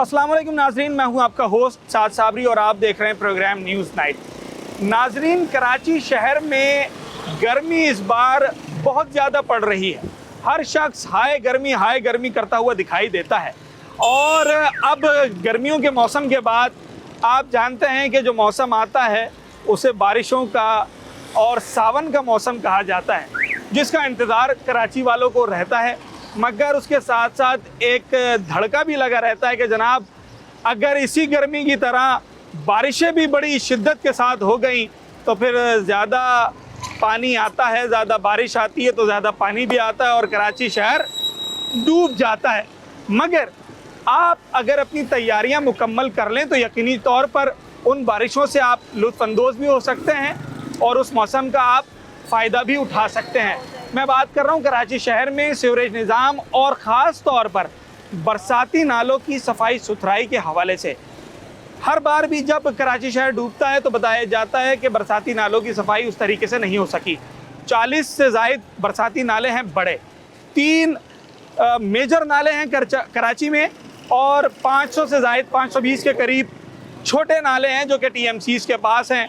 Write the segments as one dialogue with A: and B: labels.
A: अस्सलाम वालेकुम नाजरीन, मैं हूं आपका होस्ट साद साबरी और आप देख रहे हैं प्रोग्राम न्यूज़ नाइट। नाजरीन, कराची शहर में गर्मी इस बार बहुत ज़्यादा पड़ रही है। हर शख्स हाय गर्मी करता हुआ दिखाई देता है। और अब गर्मियों के मौसम के बाद आप जानते हैं कि जो मौसम आता है उसे बारिशों का और सावन का मौसम कहा जाता है, जिसका इंतज़ार कराची वालों को रहता है। मगर उसके साथ साथ एक धड़का भी लगा रहता है कि जनाब, अगर इसी गर्मी की तरह बारिशें भी बड़ी शिद्दत के साथ हो गई तो फिर ज़्यादा पानी आता है, ज़्यादा बारिश आती है तो ज़्यादा पानी भी आता है और कराची शहर डूब जाता है। मगर आप अगर अपनी तैयारियां मुकम्मल कर लें तो यकीनी तौर पर उन बारिशों से आप लुत्फ़अंदोज़ भी हो सकते हैं और उस मौसम का आप फ़ायदा भी उठा सकते हैं। मैं बात कर रहा हूँ कराची शहर में सीवरेज निज़ाम और ख़ास तौर पर बरसाती नालों की सफाई सुथराई के हवाले से। हर बार भी जब कराची शहर डूबता है तो बताया जाता है कि बरसाती नालों की सफाई उस तरीके से नहीं हो सकी। 40 से ज़ायद बरसाती नाले हैं बड़े, 3 मेजर नाले हैं कराची में और 500 से ज़ायद 520 के करीब छोटे नाले हैं जो कि TMCs के पास हैं।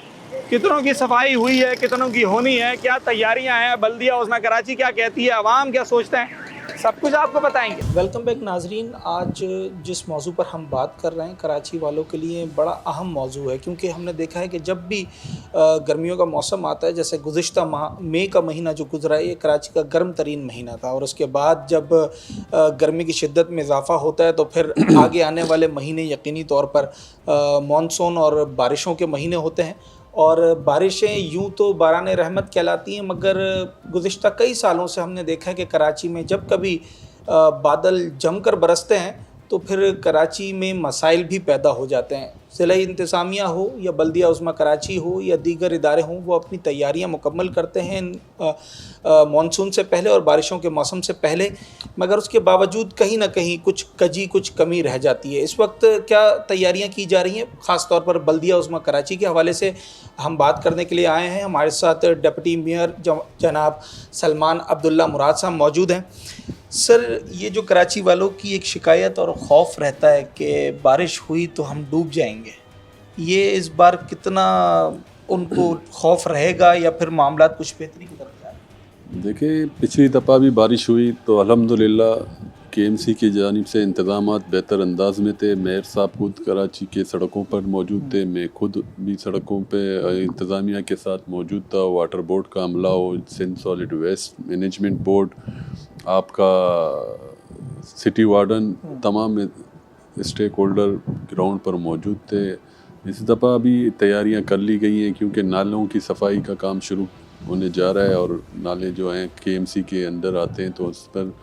A: कितनों की सफाई हुई है, कितनों की होनी है, क्या तैयारियां हैं, बल्दिया उज़्मा कराची क्या कहती है, अवाम क्या सोचते हैं, सब कुछ आपको बताएंगे।
B: वेलकम बैक नाजरीन। आज जिस मौजू पर हम बात कर रहे हैं कराची वालों के लिए बड़ा अहम मौजू है, क्योंकि हमने देखा है कि जब भी गर्मियों का मौसम आता है, जैसे गुज़िश्ता माह मई का महीना जो गुजरा है, ये कराची का गर्म तरीन महीना था। और उसके बाद जब गर्मी की शिद्दत में इजाफ़ा होता है तो फिर आगे आने वाले महीने यकीनी तौर पर मानसून और बारिशों के महीने होते हैं। और बारिशें यूं तो बारान रहमत कहलाती हैं, मगर गुज़िश्ता कई सालों से हमने देखा है कि कराची में जब कभी बादल जमकर बरसते हैं तो फिर कराची में मसाइल भी पैदा हो जाते हैं। ज़िला इंतज़ामिया हो या बल्दिया उज़्मा कराची हो या दीगर इदारे हों, वो अपनी तैयारियां मुकम्मल करते हैं मानसून से पहले और बारिशों के मौसम से पहले, मगर उसके बावजूद कहीं ना कहीं कुछ कमी रह जाती है। इस वक्त क्या तैयारियां की जा रही हैं, ख़ास तौर पर बल्दिया उज़्मा कराची के हवाले से हम बात करने के लिए आए हैं। हमारे साथ डिप्टी मेयर जनाब सलमान अब्दुल्ला मुराद साहब मौजूद हैं। सर, ये जो कराची वालों की एक शिकायत और ख़ौफ रहता है कि बारिश हुई तो हम डूब जाएंगे, ये इस बार कितना उनको खौफ रहेगा या फिर मामला कुछ बेहतरी की तरफ जा रहे हैं?
C: देखिए, पिछली दफ़ा भी बारिश हुई तो अल्हम्दुलिल्लाह KMC की जानिब से इंतज़ामात बेहतर अंदाज में थे। मेयर साहब खुद कराची के सड़कों पर मौजूद थे, मैं खुद भी सड़कों पे इंतज़ामिया के साथ मौजूद था। वाटर बोर्ड का अमला हो, Sindh solid waste management board, आपका सिटी वार्डन, तमाम स्टेक होल्डर ग्राउंड पर मौजूद थे। इस दफ़ा भी तैयारियां कर ली गई हैं क्योंकि नालों की सफाई का काम शुरू होने जा रहा है और नाले जो हैं KMC के अंदर आते हैं तो उस पर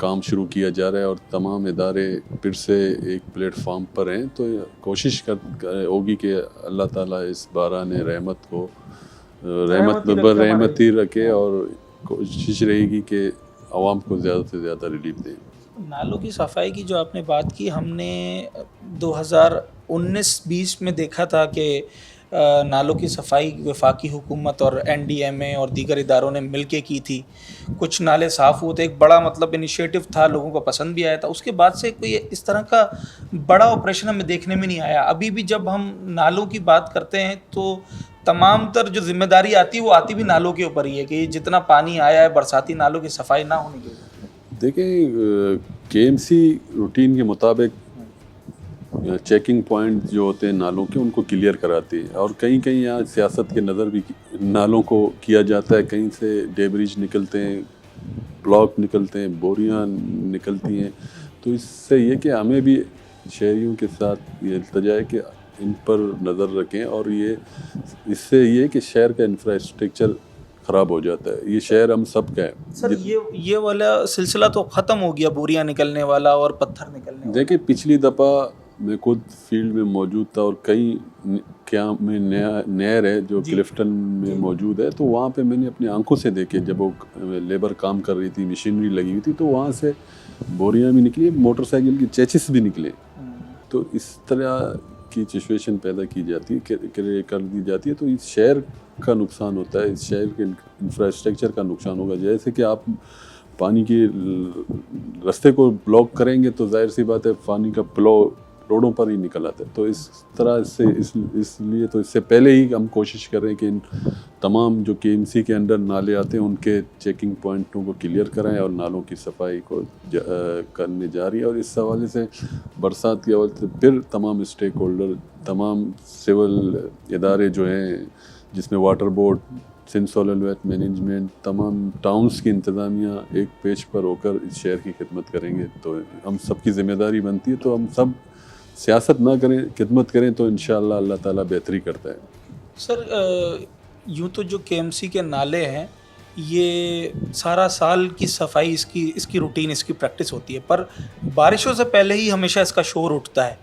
C: काम शुरू किया जा रहा है और तमाम इदारे फिर से एक प्लेटफार्म पर हैं। तो कोशिश होगी कि अल्लाह ताला इस बारान रहमत को रहमती रखे और कोशिश रहेगी कि आवाम को ज़्यादा से ज़्यादा रिलीफ दें।
B: नालों की सफाई की जो आपने बात की, हमने 2019-20 में देखा था कि नालों की सफाई वफाकी हुकूमत और NDMA और दीगर इदारों ने मिलके की थी। कुछ नाले साफ़ हुए थे, एक बड़ा इनिशिएटिव था, लोगों को पसंद भी आया था। उसके बाद से कोई इस तरह का बड़ा ऑपरेशन हमें देखने में नहीं आया। अभी भी जब हम नालों की बात करते हैं तो तमाम तर जो जिम्मेदारी आती है वो आती भी नालों के ऊपर ही है कि जितना पानी आया है बरसाती नालों की सफाई ना होने की वजह।
C: देखिए, KMC रूटीन के मुताबिक चेकिंग पॉइंट जो होते हैं नालों के, उनको क्लियर कराती है और कहीं कहीं यहाँ सियासत के नज़र भी नालों को किया जाता है। कहीं से डेब्रिज निकलते हैं, ब्लॉक निकलते हैं, बोरियां निकलती हैं। तो इससे ये कि हमें भी शहरियों के साथ ये इल्तिजा है कि इन पर नज़र रखें और ये इससे ये कि शहर का इंफ्रास्ट्रक्चर ख़राब हो जाता है। ये शहर हम सब का है।
B: सर, ये वाला सिलसिला तो ख़त्म हो गया, बोरियां निकलने वाला और पत्थर निकलने वाला।
C: देखिए, पिछली दफ़ा मैं खुद फील्ड में मौजूद था और कई क्या में नहर है जो क्लिफ्टन में मौजूद है, तो वहाँ पे मैंने अपनी आंखों से देखे। जब वो लेबर काम कर रही थी, मशीनरी लगी हुई थी, तो वहाँ से बोरियां भी निकली, मोटरसाइकिल की चेचिस भी निकले। तो इस तरह की सिचुएशन पैदा की जाती है, कर दी जाती है, तो इस शहर का नुकसान होता है, इस शहर के इंफ्रास्ट्रक्चर का नुकसान होगा। जैसे कि आप पानी की रास्ते को ब्लॉक करेंगे तो जाहिर सी बात है पानी का फ्लो रोडों पर ही निकल आता है। तो इस तरह से इसलिए तो इससे पहले ही हम कोशिश कर रहे हैं कि इन तमाम जो केएमसी के अंडर नाले आते हैं उनके चेकिंग पॉइंटों को क्लियर कराएं और नालों की सफाई को करने जा रही है। और इस हवाले से बरसात के हवाले से फिर तमाम स्टेक होल्डर, तमाम सिविल इदारे जो हैं जिसमें water board, Sindh solid waste management, तमाम टाउन्स की इंतज़ामिया एक पेज पर होकर इस शहर की खिदमत करेंगे। तो हम सबकी ज़िम्मेदारी बनती है, तो हम सब सियासत ना करें, खिदमत करें तो इंशाअल्लाह अल्लाह ताला बेहतरी करता है।
B: सर यूँ तो जो केएमसी के नाले हैं ये सारा साल की सफाई इसकी रूटीन, इसकी प्रैक्टिस होती है, पर बारिशों से पहले ही हमेशा इसका शोर उठता है।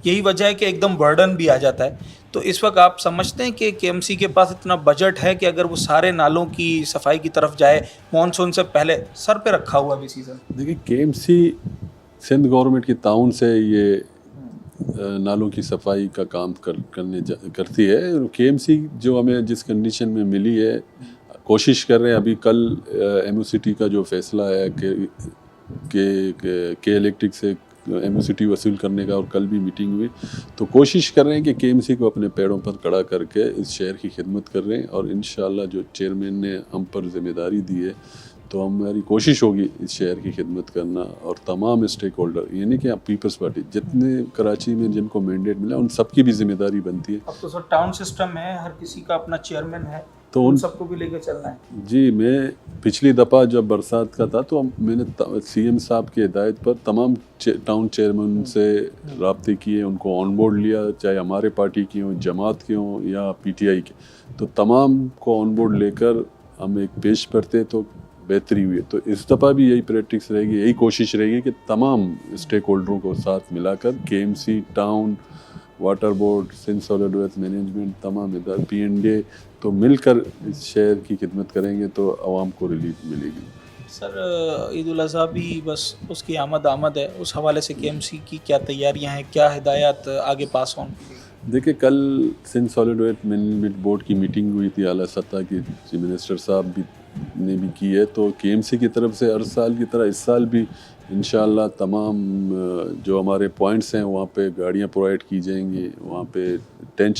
B: यही वजह है कि एकदम बर्डन भी आ जाता है। तो इस वक्त आप समझते हैं कि केएमसी के पास इतना बजट है कि अगर वो सारे नालों की सफाई की तरफ जाए मानसून से पहले? सर पे रखा हुआ भी सीज़न।
C: देखिए केएमसी सिंध गवर्नमेंट की ताउन से ये नालों की सफाई का काम करती है। केएमसी जो हमें जिस कंडीशन में मिली है, कोशिश कर रहे हैं। अभी कल एमओसीटी का जो फैसला है के इलेक्ट्रिक से एमओसीटी वसूल करने का, और कल भी मीटिंग हुई, तो कोशिश कर रहे हैं कि केएमसी को अपने पैरों पर खड़ा करके इस शहर की खिदमत कर रहे हैं। और इंशाअल्लाह जो चेयरमैन ने हम पर जिम्मेदारी दी है तो हमारी कोशिश होगी इस शहर की खिदमत करना। और तमाम स्टेक होल्डर, यानी कि पीपल्स पार्टी जितने कराची में जिनको मैंडेट मिला उन सबकी भी जिम्मेदारी बनती है।
B: अब तो सर टाउन सिस्टम है, हर किसी का अपना चेयरमैन है,
C: तो
B: उन सबको भी लेके चलना है।
C: जी, मैं पिछली दफ़ा जब बरसात का था तो मैंने सीएम साहब की हिदायत पर तमाम टाउन चेयरमैन से रब्ते किए, उनको ऑन बोर्ड लिया, चाहे हमारे पार्टी की हों, जमात के हों या पीटीआई के, तो तमाम को ऑन बोर्ड लेकर हम एक पेश करते तो बेहतरी हुई है। तो इस दफ़ा भी यही प्रैक्टिस रहेगी, यही कोशिश रहेगी कि तमाम स्टेक होल्डरों को साथ मिलाकर KMC, town, water board, Sindh solid waste management, तमाम इदारे, पीएनडे, तो मिलकर इस शहर की खिदमत करेंगे तो आवाम को रिलीफ मिलेगी।
B: सर ईद उल अज़हा भी बस उसकी आमद है, उस हवाले से केएमसी की क्या तैयारियां हैं, क्या हिदायत आगे पास ऑन?
C: देखिए कल Sindh solid waste management board की मीटिंग हुई थी, आला सतह की, चीफ मिनिस्टर साहब ने भी की है। तो केएमसी की तरफ से हर साल की तरह इस साल भी इंशाअल्लाह तमाम जो हमारे पॉइंट्स हैं वहाँ पे गाड़ियाँ प्रोवाइड की जाएंगी, वहाँ पे टेंट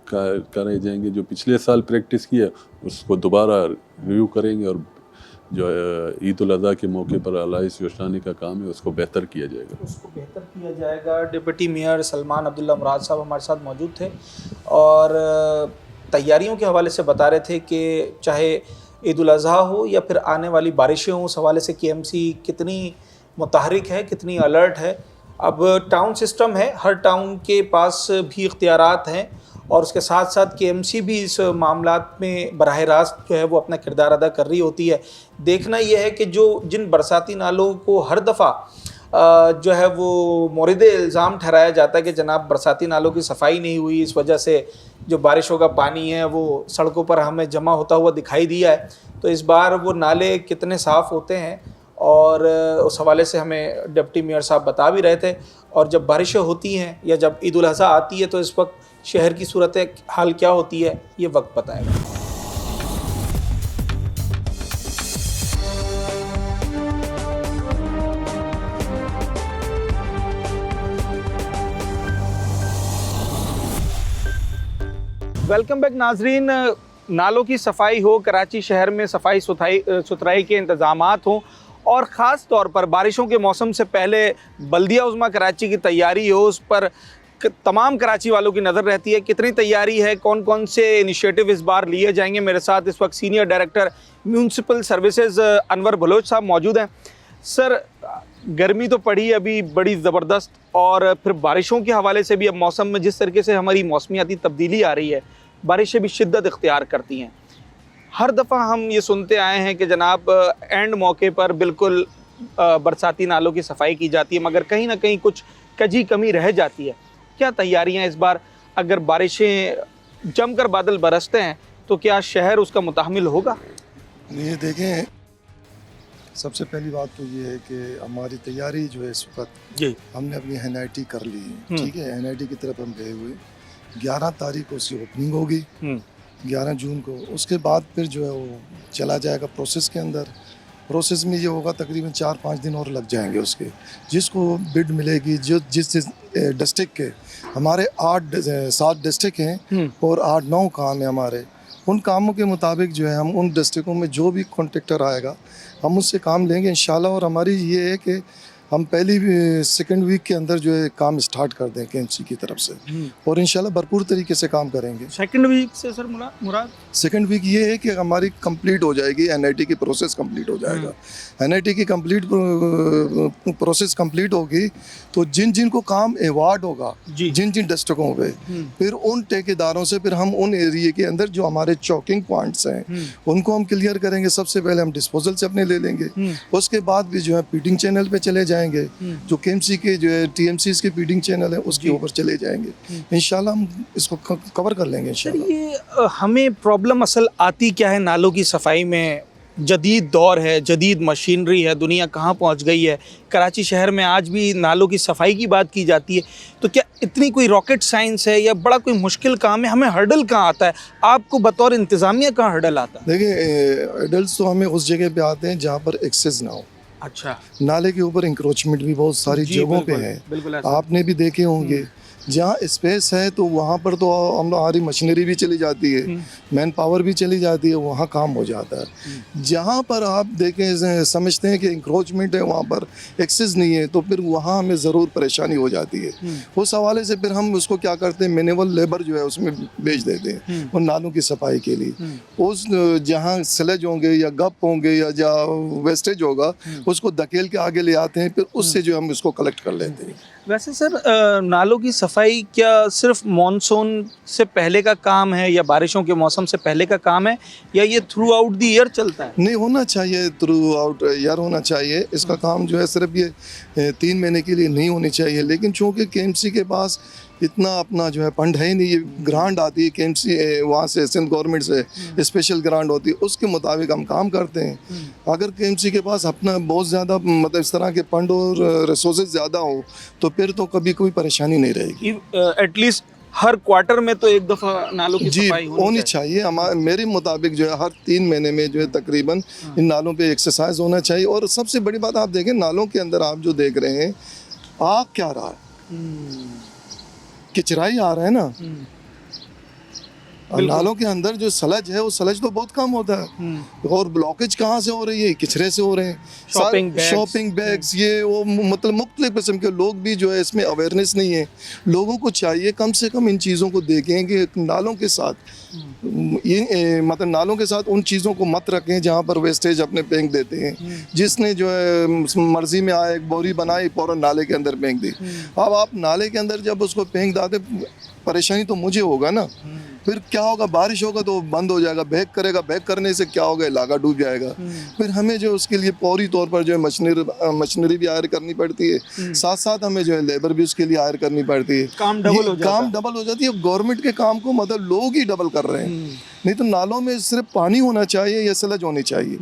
C: कराए जाएंगे। जो पिछले साल प्रैक्टिस की है उसको दोबारा रिव्यू करेंगे और जो ईद उल अज़हा के मौके पर अलाइस योशानी का काम है उसको बेहतर किया जाएगा।
B: डिप्टी मेयर सलमान अब्दुल्ला मुराद साहब हमारे साथ मौजूद थे और तैयारियों के हवाले से बता रहे थे कि चाहे ईद उल अज़हा हो या फिर आने वाली बारिशें हों, उस हवाले से केएमसी कितनी मुतहरिक है, कितनी अलर्ट है। अब टाउन सिस्टम है, हर टाउन के पास भी इख्तियारात हैं और उसके साथ साथ केएमसी भी इस मामलात में बराह रास्त जो है वो अपना किरदार अदा कर रही होती है। देखना यह है कि जो जिन बरसाती नालों को हर दफ़ा जो है वो मोरिद इल्ज़ाम ठहराया जाता है कि जनाब बरसाती नालों की सफाई नहीं हुई, इस वजह से जो बारिशों का पानी है वो सड़कों पर हमें जमा होता हुआ दिखाई दिया है। तो इस बार वो नाले कितने साफ़ होते हैं और उस हवाले से हमें डिप्टी मेयर साहब बता भी रहे थे। और जब बारिशें होती हैं या जब ईद उल अज़हा आती है तो इस वक्त शहर की सूरत हाल क्या होती है ये वक्त बताएगा।
A: वेलकम बैक नाजरीन। नालों की सफाई हो, कराची शहर में सफाई सुथराई के इंतज़ामात हों और ख़ास तौर पर बारिशों के मौसम से पहले बल्दिया उज़्मा कराची की तैयारी हो, उस पर तमाम कराची वालों की नज़र रहती है। कितनी तैयारी है, कौन कौन से इनिशिएटिव इस बार लिए जाएंगे। मेरे साथ इस वक्त senior director municipal services Anwar Baloch साहब मौजूद हैं। सर, गर्मी तो पड़ी अभी बड़ी ज़बरदस्त और फिर बारिशों के हवाले से भी अब मौसम में जिस तरीके से हमारी मौसमियाती तब्दीली आ रही है, बारिशें भी शिद्दत इख्तियार करती हैं। हर दफ़ा हम ये सुनते आए हैं कि जनाब एंड मौके पर बिल्कुल बरसाती नालों की सफाई की जाती है, मगर कहीं ना कहीं कुछ कमी रह जाती है। क्या तैयारियां इस बार, अगर बारिशें जमकर बादल बरसते हैं तो क्या शहर उसका मुतहमिल होगा?
D: ये देखें, सबसे पहली बात तो ये है कि हमारी तैयारी जो है इस वक्त
A: जी,
D: हमने अपनी एनआईटी कर ली है। ठीक है, एनआईटी की तरफ हम गए हुए, 11 तारीख को उसकी ओपनिंग होगी, 11 जून को। उसके बाद फिर जो है वो चला जाएगा प्रोसेस के अंदर। प्रोसेस में ये होगा तकरीबन 4-5 दिन और लग जाएंगे उसके। जिसको बिड मिलेगी, जो जिस डिस्ट्रिक्ट के हमारे 8-7 डिस्ट्रिक्ट हैं और 8-9 काम है हमारे, उन कामों के मुताबिक जो है हम उन डिस्ट्रिक्टों में जो भी कॉन्ट्रैक्टर आएगा हम उससे काम लेंगे इंशाल्लाह। और हमारी ये है कि हम पहली सेकंड वीक के अंदर जो है काम स्टार्ट कर दें केएमसी की तरफ से और इंशाल्लाह भरपूर तरीके से काम करेंगे।
A: सेकंड वीक से सर मुराद
D: सेकंड वीक ये है कि हमारी कंप्लीट हो जाएगी, एनआईटी की प्रोसेस कंप्लीट हो जाएगा। एनआईटी की कंप्लीट प्रोसेस कंप्लीट होगी तो जिन जिन को काम अवार्ड होगा, जिन जिन डिस्ट्रिक्टों पे, फिर उन ठेकेदारों से फिर हम उन एरिया के अंदर जो हमारे चौकिंग पॉइंट्स हैं उनको हम क्लियर करेंगे। सबसे पहले हम डिस्पोजल से अपने ले लेंगे, उसके बाद भी जो है फीडिंग चैनल पे चले जाएंगे, जो केएमसी के जो है टीएमसीज के फीडिंग चैनल है उसके ऊपर चले जाएंगे। इंशाल्लाह हम इसको कवर कर लेंगे इंशाल्लाह।
B: ये हमें प्रॉब्लम असल आती क्या है नालों की सफाई में? जदीद दौर है, जदीद मशीनरी है, दुनिया कहाँ पहुँच गई है। कराची शहर में आज भी नालों की सफाई की बात की जाती है, तो क्या इतनी कोई रॉकेट साइंस है या बड़ा कोई मुश्किल काम है? हमें हर्डल कहाँ आता है? आपको बतौर इंतज़ामिया कहाँ हर्डल आता है?
D: देखिए, हर्डल्स तो हमें उस जगह पे आते हैं जहाँ पर एक्सेस ना हो।
B: अच्छा,
D: नाले के ऊपर इंक्रोचमेंट भी बहुत सारी जगहों पे है, आपने भी देखे होंगे। जहाँ स्पेस है तो वहाँ पर तो हमारी मशीनरी भी चली जाती है, मैन पावर भी चली जाती है, वहाँ काम हो जाता है। जहाँ पर आप देखें समझते हैं कि इंक्रोचमेंट है, वहाँ पर एक्सेस नहीं है, तो फिर वहाँ हमें ज़रूर परेशानी हो जाती है। उस हवाले से फिर हम उसको क्या करते हैं, मैनुअल लेबर जो है उसमें भेज देते हैं उन नालों की सफाई के लिए। उस जहाँ स्लज होंगे या गप होंगे या जहाँ वेस्टेज होगा उसको धकेल के आगे ले आते हैं, फिर उससे जो हम उसको कलेक्ट कर लेते हैं।
B: वैसे सर नालों की सफाई क्या सिर्फ मॉनसून से पहले का काम है या बारिशों के मौसम से पहले का काम है, या ये थ्रू आउट द ईयर चलता है?
D: नहीं, होना चाहिए, थ्रू आउट ईयर होना चाहिए। इसका काम जो है सिर्फ ये 3 महीने के लिए नहीं होनी चाहिए, लेकिन चूँकि केएमसी के पास इतना अपना जो है फंड है नहीं, ये ग्रांट आती है केएमसी वहाँ से, सिंध गवर्नमेंट से स्पेशल ग्रांट होती है, उसके मुताबिक हम काम करते हैं। अगर केएमसी के पास अपना बहुत ज़्यादा मतलब इस तरह के फंड और रिसोर्सेज ज़्यादा हो तो फिर तो कभी कोई परेशानी नहीं रहेगी।
B: एटलीस्ट हर क्वार्टर में तो एक दफ़ा नालों की सफाई
D: होनी चाहिए। मेरे मुताबिक जो है हर 3 महीने में जो है तकरीबन इन नालों पे एक्सरसाइज होना चाहिए। और सबसे बड़ी बात आप देखें, नालों के अंदर आप जो देख रहे हैं, आ क्या रहा है, किचराई आ रहा है ना। और नालों के अंदर जो सलज है वो सलज तो बहुत कम होता है, और ब्लॉकेज कहाँ से हो रही है, किचरे से हो रहे हैं। शॉपिंग बैग्स ये वो मतलब मुख्तलिफ किस्म के लोग भी जो है इसमें अवेयरनेस नहीं है। लोगों को चाहिए कम से कम इन चीज़ों को देखें कि नालों के साथ ये मतलब नालों के साथ उन चीज़ों को मत रखें जहाँ पर वेस्टेज अपने फेंक देते हैं। जिसने जो है मर्जी में आए एक बोरी बनाई फ़ौरन नाले के अंदर फेंक दी। अब आप नाले के अंदर जब उसको फेंक दाते, परेशानी तो मुझे होगा ना, फिर क्या होगा, बारिश होगा तो बंद हो जाएगा, बैक करेगा, बैक करने से क्या होगा, इलाका डूब जाएगा। फिर हमें जो उसके लिए फौरी तौर पर जो है मशीनरी भी हायर करनी पड़ती है, साथ साथ हमें जो है लेबर भी उसके लिए हायर करनी पड़ती है। काम डबल हो जाती है। गवर्नमेंट के काम को मतलब लोग ही डबल कर रहे हैं। नहीं तो नालों में सिर्फ पानी होना चाहिए या सलज होनी चाहिए,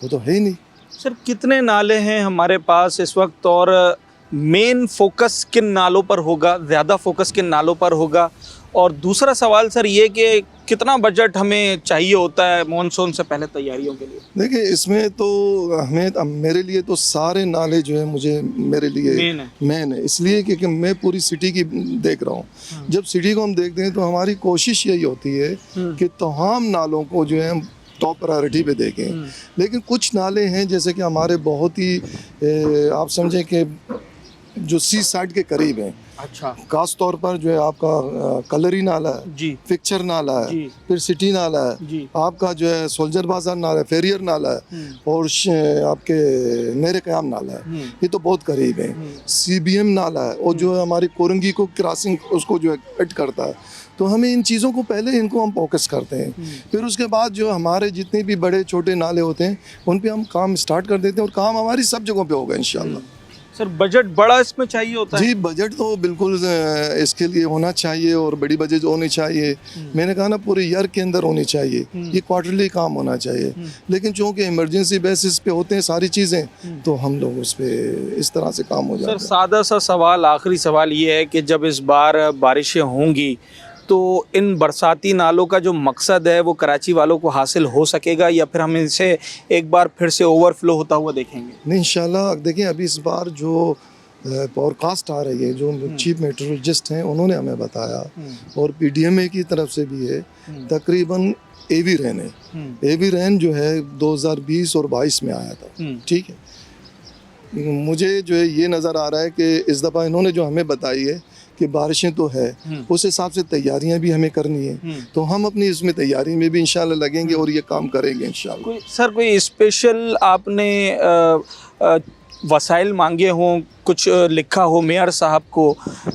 D: वो तो है ही नहीं।
B: सर कितने नाले हैं हमारे पास इस वक्त, और मेन फोकस किन नालों पर होगा, ज़्यादा फोकस किन नालों पर होगा? और दूसरा सवाल सर ये कि कितना बजट हमें चाहिए होता है मॉनसून से पहले तैयारियों के लिए?
D: देखिए, इसमें तो हमें मेरे लिए तो सारे नाले जो है मेरे लिए मेन है, इसलिए क्योंकि मैं पूरी सिटी की देख रहा हूँ। जब सिटी को हम देखते हैं तो हमारी कोशिश यही होती है कि तमाम नालों को जो है टॉप प्रायोरिटी पे देखें। लेकिन कुछ नाले हैं जैसे कि हमारे बहुत ही आप समझें कि जो सी साइड के करीब हैं।
B: अच्छा,
D: खास तौर पर जो है आपका कलरी नाला है जी, फिक्चर नाला है, फिर सिटी नाला है जी, आपका जो है सोल्जर बाजार नाला है, फेरियर नाला है, और आपके नेरे क़याम नाला है, ये तो बहुत करीब है। CBM नाला है, और जो है हमारी कोरंगी को क्रॉसिंग उसको जो है कट करता है। तो हमें इन चीज़ों को पहले इनको हम फोकस करते हैं, फिर उसके बाद जो हमारे जितने भी बड़े छोटे नाले होते हैं उन पे हम काम स्टार्ट कर देते हैं, और काम हमारी सब जगहों पे होगा इंशाल्लाह।
B: सर बजट बड़ा इसमें चाहिए होता है?
D: जी, बजट तो बिल्कुल इसके लिए होना चाहिए, और बड़ी बजट होनी चाहिए। मैंने कहा ना, पूरे ईयर के अंदर होनी चाहिए, ये क्वार्टरली काम होना चाहिए। लेकिन चूँकि इमरजेंसी बेसिस पे होते हैं सारी चीज़ें, तो हम लोग उस पर इस तरह से काम हो जाता है।
B: सर सादा सा सवाल, आखिरी सवाल ये है कि जब इस बार बारिशें होंगी तो इन बरसाती नालों का जो मकसद है वो कराची वालों को हासिल हो सकेगा, या फिर हम इसे एक बार फिर से ओवरफ्लो होता हुआ देखेंगे?
D: नहीं, इंशाल्लाह देखिए, अभी इस बार जो पॉडकास्ट आ रही है, जो चीफ मेट्रोलॉजिस्ट हैं उन्होंने हमें बताया, और पीडीएमए की तरफ से भी है, तकरीबन एवी रेन है। एवी रेन जो है 2020 और 22 में आया था, ठीक है। मुझे जो है ये नज़र आ रहा है कि इस दफ़ा इन्होंने जो हमें बताई है कि बारिशें तो है, उस हिसाब से तैयारियां भी हमें करनी है, तो हम अपनी इसमें तैयारी में भी इंशाल्लाह लगेंगे और ये काम करेंगे इंशाल्लाह।
B: सर कोई स्पेशल आपने वसाइल मांगे हों, कुछ लिखा हो मेयर साहब को,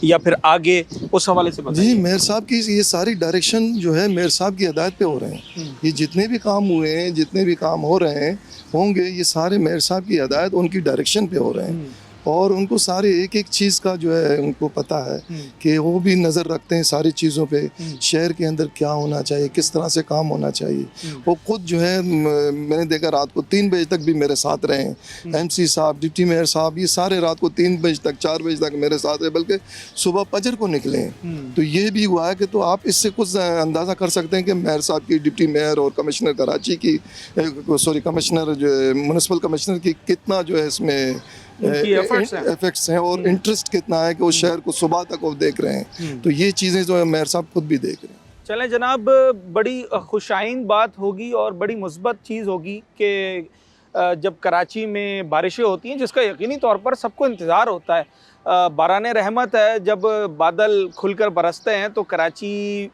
B: या फिर आगे उस हवाले से बताइए।
D: जी, मेयर साहब की ये सारी डायरेक्शन जो है मेयर साहब की हिदायत पे हो रहे हैं। ये जितने भी काम हुए हैं, जितने भी काम हो रहे हैं होंगे, ये सारे मेयर साहब की हिदायत, उनकी डायरेक्शन पे हो रहे हैं, और उनको सारे एक एक चीज़ का जो है उनको पता है कि वो भी नज़र रखते हैं सारी चीज़ों पे, शहर के अंदर क्या होना चाहिए, किस तरह से काम होना चाहिए। वो खुद जो है मैंने देखा रात को 3 बजे तक भी मेरे साथ रहे हैं। एमसी साहब, डिप्टी मेयर साहब, ये सारे रात को 3 बजे तक 4 बजे तक मेरे साथ रहे, बल्कि सुबह फजर को निकले हैं। तो ये भी हुआ है कि तो आप इससे कुछ अंदाज़ा कर सकते हैं कि मेयर साहब की, डिप्टी मेयर और कमिश्नर कराची की, कमिश्नर जो म्यूनसिपल कमिश्नर की कितना जो है इसमें एफेक्ट्स हैं और इंटरेस्ट कितना है कि वो शहर को सुबह तक वो देख रहे हैं। तो ये चीज़ें जो है मेयर साहब खुद भी देख रहे हैं।
A: चलें जनाब, बड़ी खुशाइन बात होगी और बड़ी मुस्बत चीज़ होगी कि जब कराची में बारिशें होती हैं, जिसका यकीनी तौर पर सबको इंतज़ार होता है, बाराने रहमत है, जब बादल खुलकर बरसते हैं तो कराची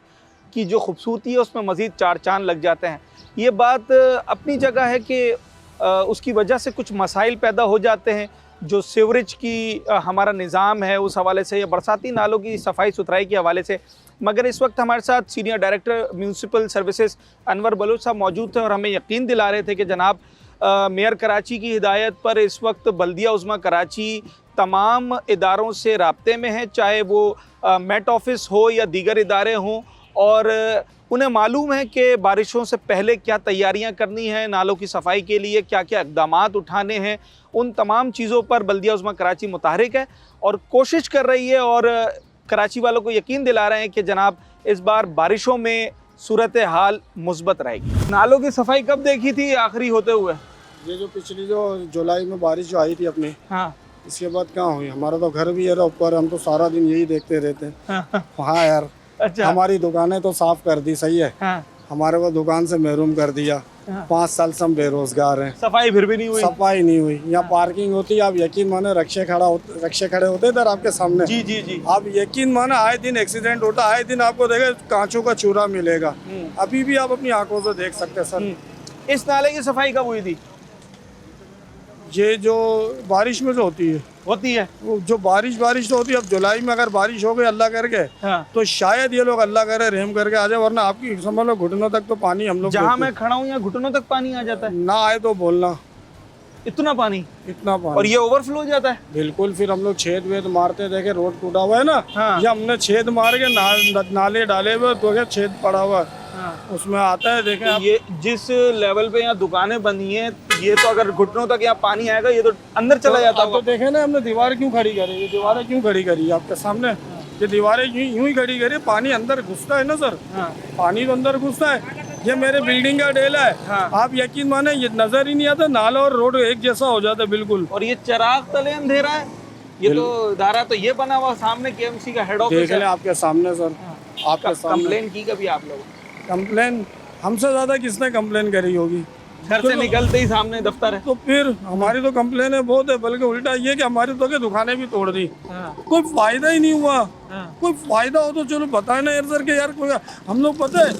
A: की जो खूबसूरती है उसमें मज़ीद 4 चांद लग जाते हैं। ये बात अपनी जगह है कि उसकी वजह से कुछ मसाइल पैदा हो जाते हैं, जो सीवरेज की हमारा निज़ाम है उस हवाले से, या बरसाती नालों की सफाई सुथराई के हवाले से। मगर इस वक्त हमारे साथ senior director municipal services Anwar Baloch साहब मौजूद थे और हमें यकीन दिला रहे थे कि जनाब मेयर कराची की हिदायत पर इस वक्त बल्दिया उज़्मा कराची तमाम इदारों से राब्ते में है, चाहे वो मेट ऑफिस हो या दीगर इदारे हों, और उन्हें मालूम है कि बारिशों से पहले क्या तैयारियां करनी हैं, नालों की सफाई के लिए क्या क्या इक़दामात उठाने हैं। उन तमाम चीज़ों पर बल्दिया उज़्मा कराची मुतहरिक है और कोशिश कर रही है, और कराची वालों को यकीन दिला रहे हैं कि जनाब इस बार बारिशों में सूरत हाल मुस्बत रहेगी। नालों की सफाई कब देखी थी आखिरी होते हुए?
E: ये जो पिछली जो जुलाई में बारिश जो आई थी अपनी,
A: हाँ,
E: इसके बाद कहाँ हुई? हमारा तो घर भी है ऊपर, हम तो सारा दिन यही देखते रहते हैं। हाँ यार,
A: अच्छा,
E: हमारी दुकानें तो साफ कर दी, सही है,
A: हाँ,
E: हमारे को दुकान से महरूम कर दिया। 5 साल से हम बेरोजगार हैं,
A: सफाई फिर भी नहीं हुई।
E: सफाई नहीं हुई। यहाँ पार्किंग होती है, आप यकीन माने रक्षे खड़े होते इधर आपके सामने।
A: जी जी जी,
E: आप यकीन माने आए दिन एक्सीडेंट होता, आए दिन आपको देखे कांचों का चूरा मिलेगा। अभी भी आप अपनी आंखों से देख सकते हैं सर।
A: इस नाले की सफाई कब हुई थी?
E: ये जो बारिश में जो होती है वो जो बारिश तो होती है, अब जुलाई में अगर बारिश हो गई अल्लाह करके,
A: हाँ,
E: तो शायद ये लोग अल्लाह करे रहम करके आ जाए, वरना आपकी समझ लो घुटनों तक तो पानी हम लोग
A: जहाँ मैं खड़ा हूँ यहाँ घुटनों तक पानी आ जाता है।
E: ना आए तो बोलना,
A: इतना पानी,
E: इतना पानी।
A: और ये ओवरफ्लो हो जाता है।
E: बिल्कुल, फिर हम लोग छेद वेद मारते देखे, रोड टूटा हुआ है ना,
A: हाँ,
E: ये हमने छेद मार के नाले डाले हुए तो छेद पड़ा हुआ है,
A: हाँ,
E: उसमें आता है। देखें आप,
A: ये जिस लेवल पे यहाँ दुकानें बनी हैं, ये तो अगर घुटनों तक यहाँ पानी आएगा ये तो अंदर चला जाता
E: तो
A: होगा।
E: देखे ना हमने दीवार क्यों खड़ी करी, ये दीवारें क्यों खड़ी करी आपके सामने, ये दीवारें यूं ही खड़ी करी, पानी अंदर घुसता है ना सर,
A: हाँ,
E: पानी तो अंदर घुसता है। ये मेरे बिल्डिंग का डेला है,
A: हाँ,
E: आप यकीन माने ये नजर ही नहीं आता, नाला और रोड एक जैसा हो जाता है बिल्कुल।
A: और ये चिराग तले अंधेरा है। ये तो इदारा तो ये बना हुआ सामने केएमसी का हेड ऑफिस
E: देख
A: है।
E: लें आपके सामने सर, आपके सामने।
A: कंप्लेन की कभी आप लोग?
E: कंप्लेन हमसे ज्यादा किसने कंप्लेन करी होगी?
A: घर से निकलते ही सामने दफ्तर है।
E: तो फिर हमारी तो कंप्लेन है बहुत है, बल्कि उल्टा ये कि हमारी तो दुकानें भी तोड़ दी, कोई फायदा ही नहीं हुआ। कोई फायदा हो तो चलो बताए ना यार सर, के यार कोई, हम लोग पता है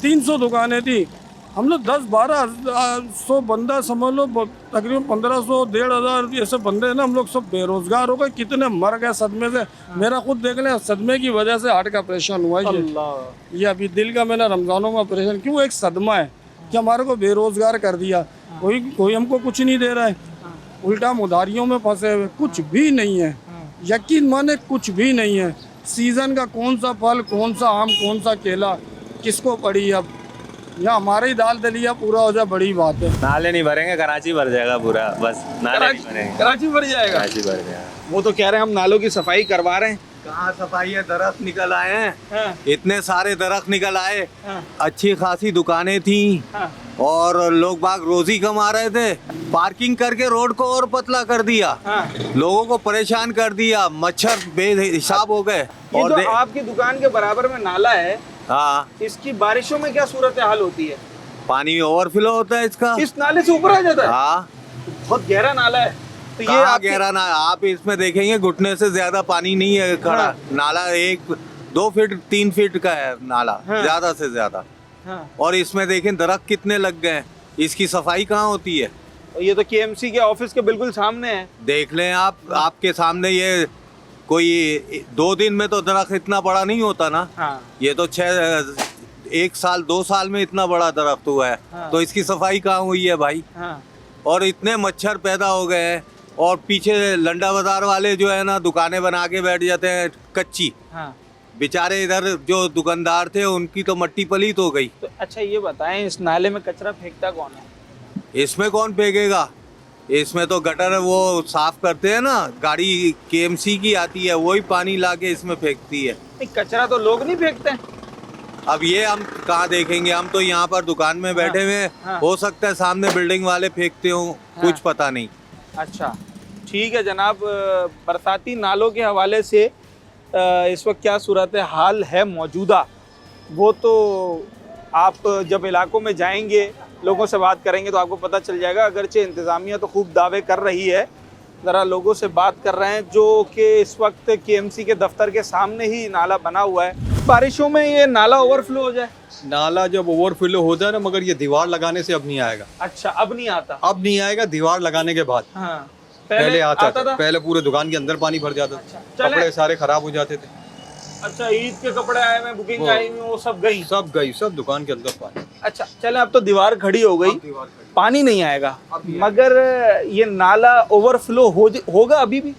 E: 300 दुकानें थी, हम लोग 10-12 बंदा समझ लो, तकरीबन 1500 1500 ऐसे बंदे हैं ना, हम लोग सब बेरोजगार हो गए, कितने मर गए सदमे से। मेरा खुद देख लें, सदमे की वजह से हार्ट का ऑपरेशन हुआ ये अभी दिल का मैंने रमजानों में ऑपरेशन, क्यों? एक सदमा है कि हमारे को बेरोजगार कर दिया, कोई हमको कुछ नहीं दे रहा है, उल्टा मुदारियों में फंसे हुए, कुछ भी नहीं है, यकीन माने कुछ भी नहीं है। सीजन का कौन सा फल, कौन सा आम, कौन सा केला किसको पड़ी? अब यहाँ हमारे ही दाल दलिया पूरा हो जाए बड़ी बात है।
F: नाले नहीं भरेंगे, कराची भर जाएगा पूरा, बस नाले नहीं भरेंगे,
A: कराची भर जाएगा।
F: कराची भर जाएगा।
A: वो तो कह रहे हैं हम नालों की सफाई करवा रहे हैं,
F: कहाँ सफाई है, दरख्त निकल आए हैं।
A: हाँ,
F: इतने सारे दरख्त निकल आए,
A: हाँ,
F: अच्छी खासी दुकानें थी
A: हाँ,
F: और लोग बाग रोजी कमा रहे थे। पार्किंग करके रोड को और पतला कर दिया,
A: हाँ।
F: लोगों को परेशान कर दिया, मच्छर बेहिसाब हो गए।
A: ये
F: और
A: जो आपकी दुकान के बराबर में नाला है,
F: हाँ,
A: इसकी बारिशों में क्या सूरत हाल होती है?
F: पानी ओवरफ्लो होता है इसका।
A: इस नाले से ऊपर आ जाता है?
F: हाँ,
A: बहुत गहरा नाला है। तो ये
F: कहाँ
A: आपकी-
F: गहरा ना, आप इसमें देखेंगे घुटने से ज्यादा पानी नहीं है खड़ा।
A: हाँ।
F: नाला 1-2 फीट 3 फीट का है नाला,
A: हाँ।
F: ज्यादा से ज्यादा।
A: हाँ।
F: और इसमें देखें दरख्त कितने लग गए हैं, इसकी सफाई कहाँ होती है?
A: और ये तो केएमसी के ऑफिस के बिल्कुल सामने है।
F: देख लें आप, आपके सामने ये कोई 2 दिन में तो दरख्त इतना बड़ा नहीं होता ना।
A: हाँ,
F: ये तो 1 साल 2 साल में इतना बड़ा दरख्त हुआ है।
A: हाँ।
F: तो इसकी सफाई कहाँ हुई है भाई?
A: हाँ,
F: और इतने मच्छर पैदा हो गए हैं। और पीछे लंडा बाजार वाले जो है ना, दुकानें बना के बैठ जाते हैं कच्ची।
A: हाँ।
F: बेचारे इधर जो दुकानदार थे उनकी तो मट्टी पलीत हो गई।
A: तो अच्छा ये बताएं, इस नाले में कचरा फेंकता कौन है?
F: इसमें कौन फेंकेगा? इसमें तो गटर वो साफ करते हैं ना, गाड़ी केएमसी की आती है, वही पानी लाके इसमें फेंकती है।
A: नहीं, कचरा तो लोग नहीं फेंकते हैं।
F: अब ये हम कहाँ देखेंगे? हम तो यहाँ पर दुकान में बैठे हुए हैं।
A: हाँ।
F: हो सकता है सामने बिल्डिंग वाले फेंकते हो, कुछ पता नहीं।
A: अच्छा, ठीक है जनाब। बरसाती नालों के हवाले से इस वक्त क्या सूरत हाल है मौजूदा, वो तो आप जब इलाकों में जाएंगे, लोगों से बात करेंगे तो आपको पता चल जाएगा। अगरचे इंतज़ामिया तो खूब दावे कर रही है, ज़रा लोगों से बात कर रहे हैं जो कि इस वक्त केएमसी के दफ्तर के सामने ही नाला बना हुआ है। बारिशों में ये नाला ओवरफ्लो हो जाए?
G: नाला जब ओवरफ्लो होता है ना, मगर ये दीवार लगाने से अब नहीं आएगा।
A: अच्छा, अब नहीं आता?
G: अब नहीं आएगा, दीवार लगाने के बाद।
A: हाँ,
G: पहले आता था। पहले पूरे दुकान के अंदर पानी भर जाता था,
A: चले।
G: कपड़े सारे खराब हो जाते थे।
A: अच्छा, ईद के कपड़े आए हुए, बुकिंग आई हुई, वो सब गई?
G: सब गई, सब दुकान के अंदर पानी।
A: अच्छा चले, अब तो दीवार खड़ी हो गई, पानी नहीं आएगा, मगर ये नाला ओवरफ्लो होगा अभी भी?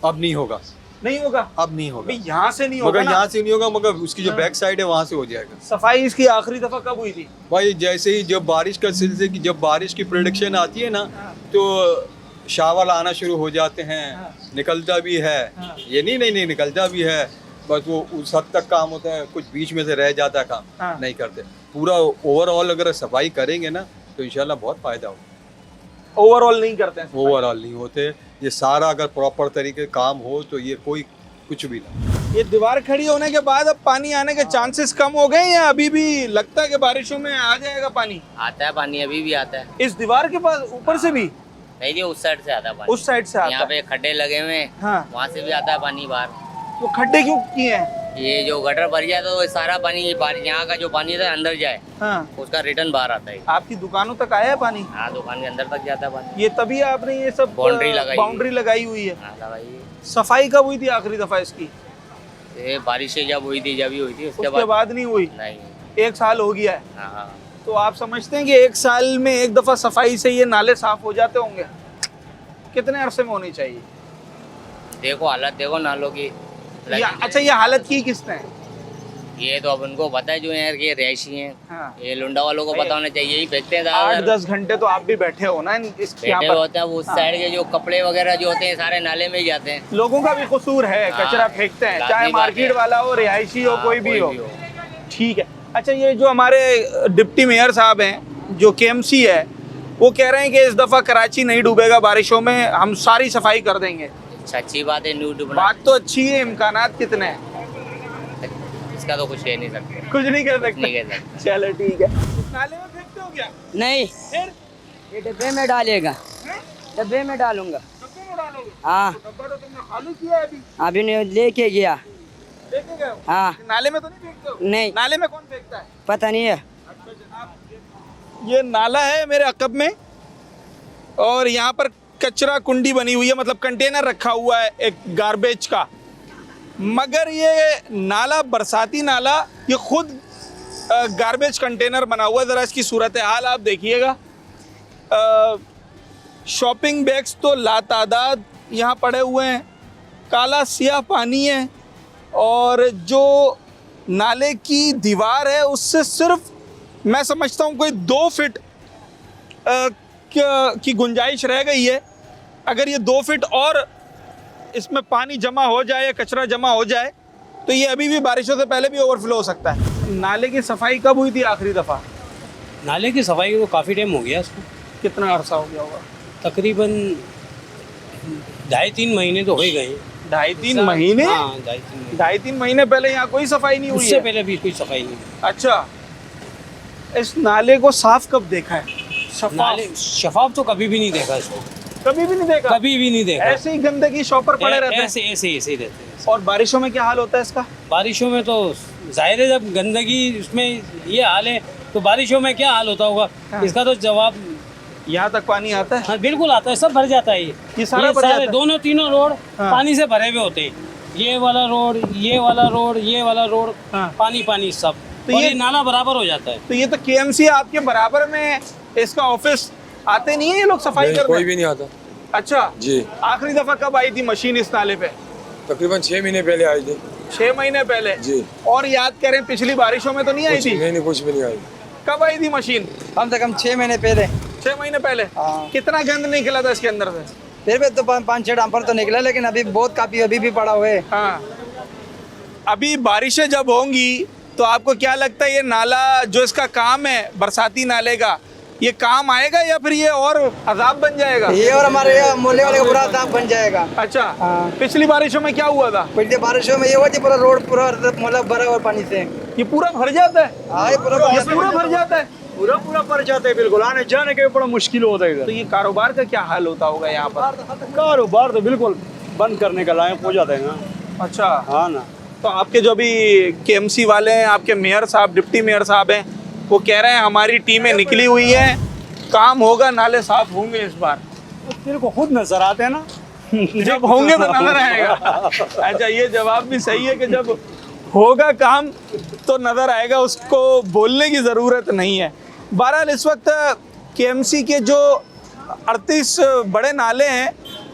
G: अब नहीं होगा,
A: नहीं होगा?
G: अब नहीं होगा,
A: अभी यहाँ से नहीं होगा
G: मगर
A: ना?
G: यहाँ से नहीं होगा, मगर उसकी जो बैक साइड है वहाँ से हो जाएगा।
A: सफाई इसकी आखिरी दफा कब हुई थी?
G: भाई जैसे ही जब बारिश का सिलसिले की, जब बारिश की प्रेडिक्शन आती है ना, तो शावल आना शुरू हो जाते हैं, निकलता भी है। ये नहीं निकलता भी है, बस वो उस हद तक काम होता है, कुछ बीच में से रह जाता है काम।
A: हाँ।
G: नहीं करते। पूरा ओवरऑल अगर सफाई करेंगे ना तो इंशाल्लाह बहुत फायदा होगा।
A: ओवरऑल नहीं करते हैं सफाई?
G: ओवरऑल नहीं होते, ये सारा अगर प्रॉपर तरीके काम हो तो ये कोई कुछ भी ना।
A: ये दीवार खड़ी होने के बाद अब पानी आने के चांसेस कम हो गए या अभी भी लगता है कि बारिशों में आ जाएगा पानी?
H: आता है पानी, अभी भी आता है।
A: इस दीवार के पास ऊपर से भी?
H: नहीं जी, उस साइड से आता है पानी।
A: उस साइड से आता
H: यहाँ
A: है?
H: पे खड्डे लगे हुए हैं,
A: हाँ।
H: वहाँ से भी आता है पानी बाहर।
A: वो खड्डे क्यों किए हैं?
H: ये जो गटर भर जाए तो वो सारा पानी यहाँ का जो पानी था अंदर जाए,
A: हाँ।
H: उसका रिटर्न बाहर आता है।
A: आपकी दुकानों तक आया है पानी?
H: हाँ, दुकान के अंदर तक जाता है पानी।
A: ये तभी आपने ये सब बाउंड्री लगाई हुई है?
H: हाँ, लगाइए।
A: सफाई कब हुई थी आखिरी दफा इसकी?
H: ये बारिशें जब हुई थी, जब ही हुई थी,
A: उसके बाद नहीं हुई?
H: नहीं।
A: 1 साल हो गया है।
H: हाँ,
A: तो आप समझते हैं कि 1 साल में एक दफा सफाई से ये नाले साफ हो जाते होंगे? कितने अरसे में होनी चाहिए?
H: देखो हालत देखो नालों की।
A: अच्छा, ये हालत की किसने?
H: ये तो अब उनको पता है जो यहाँ के रहायशी हैं।
A: हाँ।
H: ये लुंडा वालों को पता होना चाहिए, यही फेंकते हैं
A: 8-10 घंटे तो आप भी बैठे हो ना इसके यहाँ
H: बैठे
A: पर?
H: होते हैं। वो उस साइड के जो कपड़े वगैरह जो होते हैं सारे नाले में ही जाते हैं।
A: लोगों का भी कसूर है,
H: हाँ,
A: कचरा फेंकते हैं, चाहे
H: लाजमी बात
A: मार्केट
H: है।
A: वाला हो, रिहायशी हो,
H: हाँ,
A: कोई भी हो।
H: हो।
A: ठीक है। अच्छा, ये जो हमारे डिप्टी मेयर साहब हैं, जो केएमसी है, वो कह रहे हैं कि इस दफ़ा कराची नहीं डूबेगा बारिशों में, हम सारी सफाई कर देंगे।
H: अच्छी बात है, न्यू डूबना।
A: बात तो अच्छी है, इम्कानात कितने हैं?
H: इसका तो कुछ कह नहीं सकते।
A: कुछ नहीं कर सकते?
H: नहीं कह सकते।
A: चलो ठीक है। इस नाले में फेंकते हो क्या?
I: नहीं,
A: फिर
I: ये डब्बे में डालेगा,
A: हैं?
I: डब्बे में डालूंगा।
A: डब्बे में डालोगे?
I: हाँ,
A: तो डब्बा तो तुमने खाली किया है अभी,
I: अभी नहीं लेके गया।
A: लेके गए हो?
I: हाँ,
A: नाले में तो नहीं फेंकते हो?
I: नहीं,
A: नाले में कौन फेंकता है?
I: पता नहीं है।
A: अच्छा जनाब, ये नाला है मेरे अकब में, और यहाँ पर कचरा कुंडी बनी हुई है, मतलब कंटेनर रखा हुआ है एक गार्बेज का। मगर ये नाला, बरसाती नाला, ये खुद गार्बेज कंटेनर बना हुआ है। ज़रा इसकी सूरत हाल आप देखिएगा। शॉपिंग बैग्स तो लातादाद यहाँ पड़े हुए हैं, काला सियाह पानी है, और जो नाले की दीवार है उससे सिर्फ मैं समझता हूँ कोई 2 फीट की गुंजाइश रह गई है। अगर ये 2 फीट और इसमें पानी जमा हो जाए या कचरा जमा हो जाए तो ये अभी भी बारिशों से पहले भी ओवरफ्लो हो सकता है। नाले की सफाई कब हुई थी आखिरी दफ़ा?
J: नाले की सफाई को काफ़ी टाइम हो गया इसको,
A: कितना अरसा हो गया होगा?
J: तकरीबन 2.5-3 महीने तो हो ही गए हैं।
A: 2.5-3 महीने?
J: हाँ, 2.5-3 महीने।
A: 2.5-3 महीने पहले यहाँ कोई सफाई नहीं हुई
J: उससे
A: है?
J: पहले भी कोई सफाई नहीं।
A: अच्छा, इस नाले को साफ कब देखा है?
J: नाले शफाफ तो कभी भी नहीं देखा इसको,
A: कभी भी नहीं देखा?
J: कभी भी नहीं देखा।
A: ऐसे ही गंदगी शॉपर पड़े रहते हैं।
J: ऐसे ऐसे ऐसे ही रहते हैं।
A: और बारिशों में क्या हाल होता है इसका?
J: बारिशों में तो जाहिर है जब गंदगी इसमें ये हाल है तो बारिशों में क्या हाल होता होगा, इसका तो जवाब
A: यहाँ तक पानी आता है?
J: हाँ बिल्कुल आता है, सब भर जाता है।
A: ये सारा भर जाता है?
J: दोनों तीनों रोड
A: हाँ।
J: पानी से भरे हुए होते हैं। ये वाला रोड, ये वाला रोड, ये वाला रोड,
A: हाँ।
J: पानी पानी सब।
A: तो
J: और
A: ये
J: ये नाला बराबर हो जाता है।
A: तो ये तो केएमसी आपके बराबर में, इसका ऑफिस आते नहीं है ये लोग सफाई करने?
K: कोई भी नहीं आता
A: अच्छा
K: जी।
A: आखिरी दफा कब आई थी मशीन इस नाले पे?
K: तकरीबन 6 महीने पहले आई थी
A: 6 महीने पहले
K: जी।
A: और याद करें पिछली बारिशों में तो नहीं आई थी?
K: नहीं, कुछ भी नहीं आई।
A: कब आई थी मशीन?
I: कम से कम 6 महीने पहले।
A: 6 महीने पहले?
I: हाँ।
A: कितना गंद निकला था इसके अंदर से?
I: फिर भी तो 5-6 डंपर तो निकला, लेकिन अभी बहुत काफी अभी भी पड़ा हुआ है।
A: हाँ, अभी बारिशें जब होंगी तो आपको क्या लगता है ये नाला जो इसका काम है बरसाती नाले का, ये काम आएगा या फिर ये और अजाब बन जाएगा?
I: ये और हमारे मोहल्ले वाले का पूरा दाग बन जाएगा।
A: अच्छा,
I: हाँ।
A: पिछली बारिशों में क्या हुआ था?
I: पिछले बारिशों में ये हुआ कि पूरा रोड पूरा मतलब भरा हुआ पानी से।
A: ये पूरा भर जाता है?
I: हाँ, ये पूरा
A: भर जाता है?
E: पूरा भर जाता है, बिल्कुल आने जाने के बड़ा मुश्किल होता है
A: तो ये कारोबार का क्या हाल होता होगा यहाँ पर?
E: कारोबार तो बिल्कुल बंद करने का लायक हो जाता है ना।
A: अच्छा,
E: हाँ ना।
A: तो आपके जो भी केएमसी वाले हैं, आपके मेयर साहब, डिप्टी मेयर साहब हैं, वो कह रहे हैं हमारी टीमें निकली हुई हैं, काम होगा, नाले साफ होंगे इस बार।
E: तेरे को खुद नजर आते हैं ना
A: जब होंगे तो नजर आएगा। अच्छा, ये जवाब भी सही है कि जब होगा काम तो नजर आएगा, उसको बोलने की ज़रूरत नहीं है। बहरहाल इस वक्त केएमसी के जो 38 बड़े नाले हैं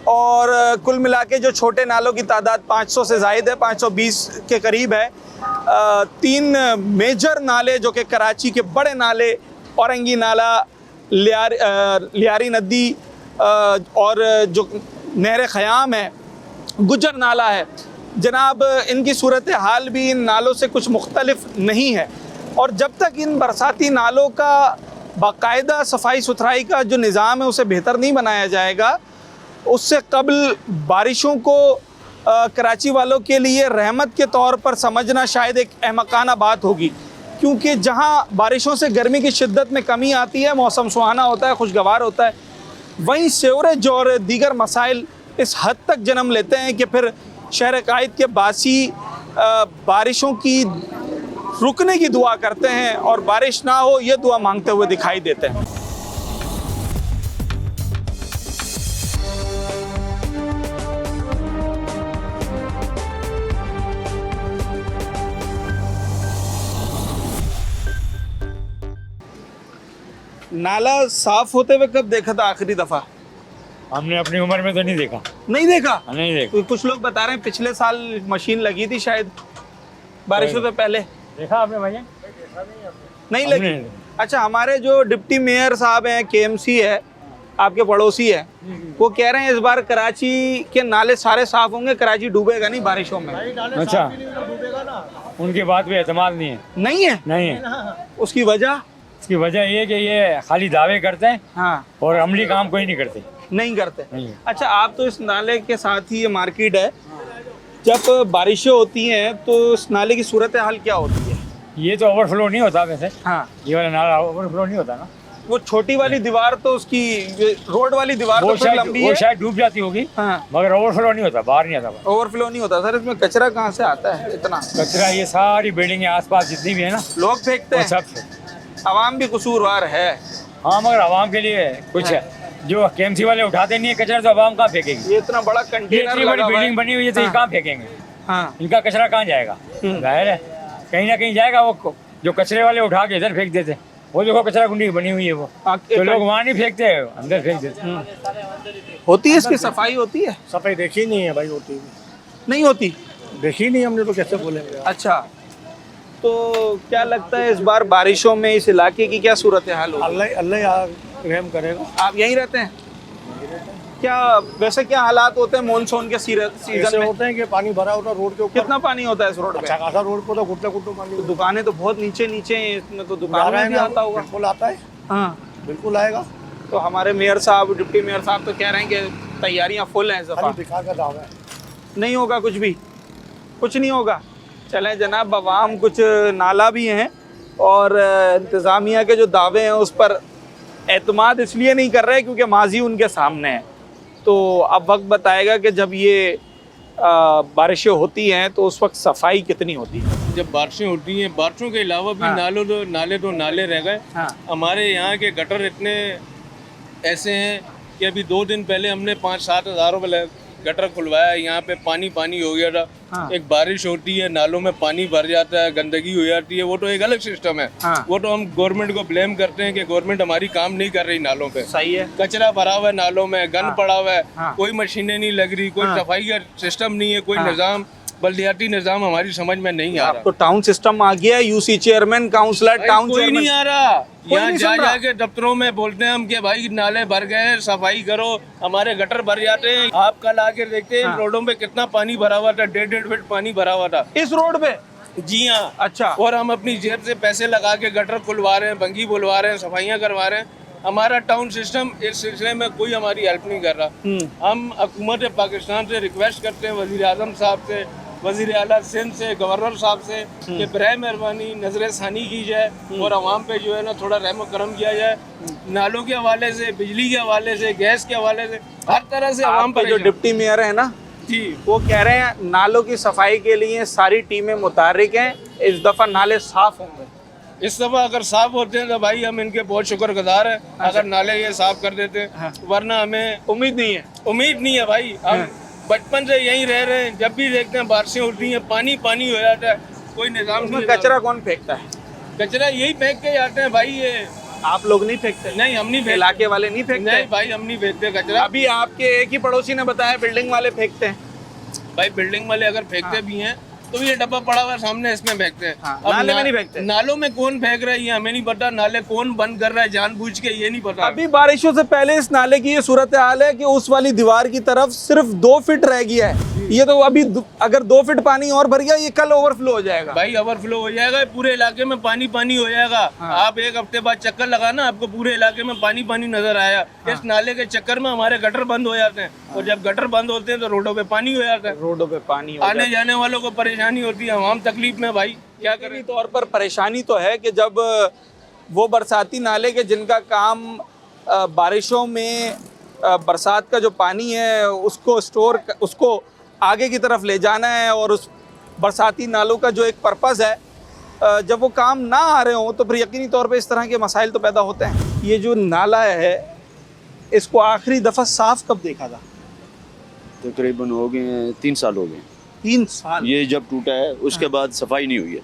A: और कुल मिला के जो छोटे नालों की तादाद 500 से ज़ायद है, 520 के करीब है। 3 मेजर नाले जो कि कराची के बड़े नाले, औरंगी नाला, लियारी नदी और जो नहर ख़याम है, गुजर नाला है, जनाब इनकी सूरत हाल भी इन नालों से कुछ मुख्तलिफ नहीं है। और जब तक इन बरसाती नालों का बाकायदा सफाई सुथराई का जो निज़ाम है उसे बेहतर नहीं बनाया जाएगा, उससे कबल बारिशों को कराची वालों के लिए रहमत के तौर पर समझना शायद एक अहमकाना बात होगी, क्योंकि जहाँ बारिशों से गर्मी की शिद्दत में कमी आती है, मौसम सुहाना होता है, खुशगवार होता है, वहीं सीवरेज और दीगर मसाइल इस हद तक जन्म लेते हैं कि फिर शहर कायद के बासी बारिशों की रुकने की दुआ करते हैं और बारिश ना हो ये दुआ मांगते हुए दिखाई देते हैं। नाला साफ होते हुए कब देखा था आखिरी दफा?
L: हमने अपनी उम्र में तो नहीं देखा।
A: नहीं देखा?
L: नहीं देखा।
A: कुछ लोग बता रहे हैं पिछले साल मशीन लगी थी शायद बारिशों से पहले।
L: देखा आपने भैया?
A: नहीं लगी? अच्छा, हमारे जो डिप्टी मेयर साहब हैं, केएमसी है, आपके पड़ोसी है, वो कह रहे हैं इस बार कराची के नाले सारे साफ होंगे, कराची डूबेगा नहीं बारिशों में।
L: अच्छा, उनकी बात पे एतमाद नहीं है।
A: नहीं है?
L: नहीं है।
A: उसकी वजह?
L: उसकी वजह ये कि ये खाली दावे करते हैं,
A: हाँ,
L: और अमली काम कोई नहीं करते।
A: नहीं करते?
L: नहीं।
A: अच्छा, आप तो इस नाले के साथ ही ये मार्केट है, जब बारिशें होती हैं तो इस नाले की सूरत हाल क्या होती है?
L: ये तो ओवरफ्लो नहीं होता वैसे।
A: हाँ,
L: ये वाला नाला ओवरफ्लो नहीं होता ना।
A: वो छोटी वाली दीवार तो उसकी रोड वाली दीवार तो फिर लंबी है,
L: शायद डूब जाती होगी।
A: हाँ,
L: मगर ओवरफ्लो नहीं होता, बाहर नहीं आता।
A: ओवरफ्लो नहीं होता। सर, इसमें कचरा कहाँ से आता है इतना?
L: कचरा ये सारी बिल्डिंग आसपास जितनी भी है ना,
A: लोग फेंकते हैं,
L: सब।
A: आवाम भी कसूरवार है।
L: हाँ, मगर आवाम के लिए कुछ है, जो केएमसी वाले उठाते नहीं है कचरा, तो आवाम कहाँ फेंकेगी?
A: ये इतना बड़ा
L: ये
A: कंटेनर
L: इतनी बड़ी बिल्डिंग बनी हुई है तो ये कहाँ फेंकेंगे?
A: हाँ,
L: इनका कचरा कहाँ जाएगा? जाहिर है कहीं ना कहीं जाएगा। वो जो कचरे वाले उठा के इधर फेंक देते, वो देखो कचरा कुंडी बनी हुई है, वो तो लोग वहाँ नहीं फेंकते, अंदर फेंक देते।
A: होती है इसकी सफाई? होती है
E: सफाई देखी नहीं है भाई, होती भी
A: नहीं होती?
E: देखी नहीं हमने तो कैसे बोलेंगे।
A: अच्छा, तो क्या लगता है इस बार बारिशों में इस इलाके की क्या सूरत हाल होगी?
E: अल्लाह रहम करेगा।
A: आप यहीं रहते हैं? क्या वैसे क्या हालात होते हैं मानसून के सीजन में?
E: होते हैं कि पानी भरा होता है रोड के ऊपर।
A: कितना पानी होता है इस रोड पे?
E: अच्छा खासा रोड पर तो घुटने घुटने पानी।
A: तो दुकानें तो बहुत नीचे नीचे हैं, इसमें तो दुकानों में भी आता होगा।
E: बिल्कुल आता है,
A: हाँ
E: बिल्कुल आएगा।
A: तो हमारे मेयर साहब, डिप्टी मेयर साहब तो कह रहे हैं कि तैयारियां फुल हैं इस दफा।
E: दिखा का दावा है,
A: नहीं होगा कुछ भी, कुछ नहीं होगा। चलें जनाब, अवाम कुछ नाला भी हैं और इंतज़ामिया के जो दावे हैं उस पर एतमाद इसलिए नहीं कर रहे क्योंकि माजी उनके सामने है। तो अब वक्त बताएगा कि जब ये बारिशें होती हैं तो उस वक्त सफाई कितनी होती है।
J: जब बारिशें होती हैं, बारिशों के अलावा भी
A: हाँ।
J: नाले रह गए।
A: हाँ।
J: हमारे यहाँ के गटर इतने ऐसे हैं कि अभी 2 दिन पहले हमने 5-7 हज़ार रुपये गटर खुलवाया, यहाँ पे पानी हो गया था।
A: हाँ।
J: एक बारिश होती है, नालों में पानी भर जाता है, गंदगी हो जाती है, वो तो एक अलग सिस्टम है।
A: हाँ।
J: वो तो हम गवर्नमेंट को ब्लेम करते हैं कि गवर्नमेंट हमारी काम नहीं कर रही नालों पे।
A: सही है।
J: कचरा भरा हुआ है नालों में, गंद
A: हाँ।
J: पड़ा हुआ है,
A: हाँ।
J: कोई मशीनें नहीं लग रही, कोई
A: हाँ।
J: सफाई का सिस्टम नहीं है, कोई
A: हाँ।
J: निज़ाम, बल्दियाती निज़ाम हमारी समझ में नहीं आ
A: अब
J: रहा।
A: तो टाउन सिस्टम आ गया है, यूसी चेयरमैन, काउंसलर, टाउन
J: कोई
A: चेयरमैन।
J: नहीं आ रहा। यहाँ
A: नहीं
J: जा
A: सुन रहा।
J: के दफ्तरों में बोलते हैं हम कि भाई नाले भर गए, सफाई करो, हमारे गटर भर जाते हैं। आप कल आके देखते हैं
A: हाँ।
J: रोडों पे कितना पानी भरा हुआ था, 1.5 फीट पानी भरा हुआ था
A: इस रोड पे।
J: जी हाँ।
A: अच्छा।
J: और हम अपनी जेब से पैसे लगा के गटर खुलवा रहे हैं, भंगी बुलवा रहे हैं, सफाइयाँ करवा रहे हैं। हमारा टाउन सिस्टम इस सिलसिले में कोई हमारी हेल्प नहीं कर रहा। हम हुकूमत पाकिस्तान से रिक्वेस्ट करते हैं, वज़ीर आज़म साहब से, वज़ीर आला सिंध से, गवर्नर साहब से कि बराए मेहरबानी नजर षानी की जाए और आवाम पे जो है ना थोड़ा रहम करम किया जाए। नालों के हवाले से, बिजली के हवाले से, गैस के हवाले से, हर तरह से आवाम
A: आपके
J: पर
A: जो डिप्टी मेयर है ना
J: जी,
A: वो कह रहे हैं नालों की सफाई के लिए सारी टीमें मुतहर्रिक हैं, इस दफा नाले साफ होंगे।
J: इस दफा अगर साफ होते हैं तो भाई हम इनके बहुत शुक्रगुजार हैं। अगर नाले ये साफ कर देते, वरना हमें
A: उम्मीद नहीं है।
J: उम्मीद नहीं है भाई। हम बचपन से यहीं रह रहे हैं, जब भी देखते हैं बारिशें होती हैं पानी पानी हो जाता है, कोई निजाम
A: उसमें
J: नहीं।
A: कचरा कौन फेंकता है?
J: कचरा यही फेंक के जाते हैं भाई। ये
A: आप लोग नहीं फेंकते?
J: नहीं, हम नहीं फेंकते।
A: इलाके वाले नहीं फेंकते?
J: नहीं भाई, हम नहीं फेंकते कचरा।
A: अभी आपके एक ही पड़ोसी ने बताया बिल्डिंग वाले फेंकते हैं।
J: भाई बिल्डिंग वाले अगर फेंकते भी हैं तो ये डब्बा पड़ा हुआ है सामने, इसमें फेंकते हैं।
A: हाँ,
J: अब
A: नाले में नहीं फेंकते।
J: नालों में कौन फेंक रहा है ये हमें नहीं पता। नाले कौन बंद कर रहा है जानबूझ के, ये नहीं पता।
A: अभी बारिशों से पहले इस नाले की ये सूरत हाल है कि उस वाली दीवार की तरफ सिर्फ 2 फीट रह गया है। ये तो अभी अगर 2 फीट पानी और भर गया ये कल ओवरफ्लो हो जाएगा।
J: भाई ओवरफ्लो हो जाएगा, पूरे इलाके में पानी पानी हो जाएगा। आप एक हफ्ते बाद चक्कर लगाना, आपको पूरे इलाके में पानी पानी नजर आया। इस नाले के चक्कर में हमारे गटर बंद हो जाते हैं, और जब गटर बंद होते हैं तो रोडों पे पानी हो जाता है।
A: रोडों पे पानी हो
J: आने जाने वालों को परेशानी होती है, हम तकलीफ में भाई क्या करें।
A: यकीनी तौर पर परेशानी तो है कि जब वो बरसाती नाले के जिनका काम बारिशों में बरसात का जो पानी है उसको आगे की तरफ ले जाना है, और उस बरसाती नालों का जो एक पर्पज़ है, जब वो काम ना आ रहे हों तो फिर यकीनी तौर पे इस तरह के मसाइल तो पैदा होते हैं। ये जो नाला है इसको आखिरी दफ़ा साफ़ कब देखा था?
M: तकरीबन हो गए 3 साल हो गए।
A: 3 साल।
M: ये जब टूटा है उसके बाद सफाई नहीं हुई है।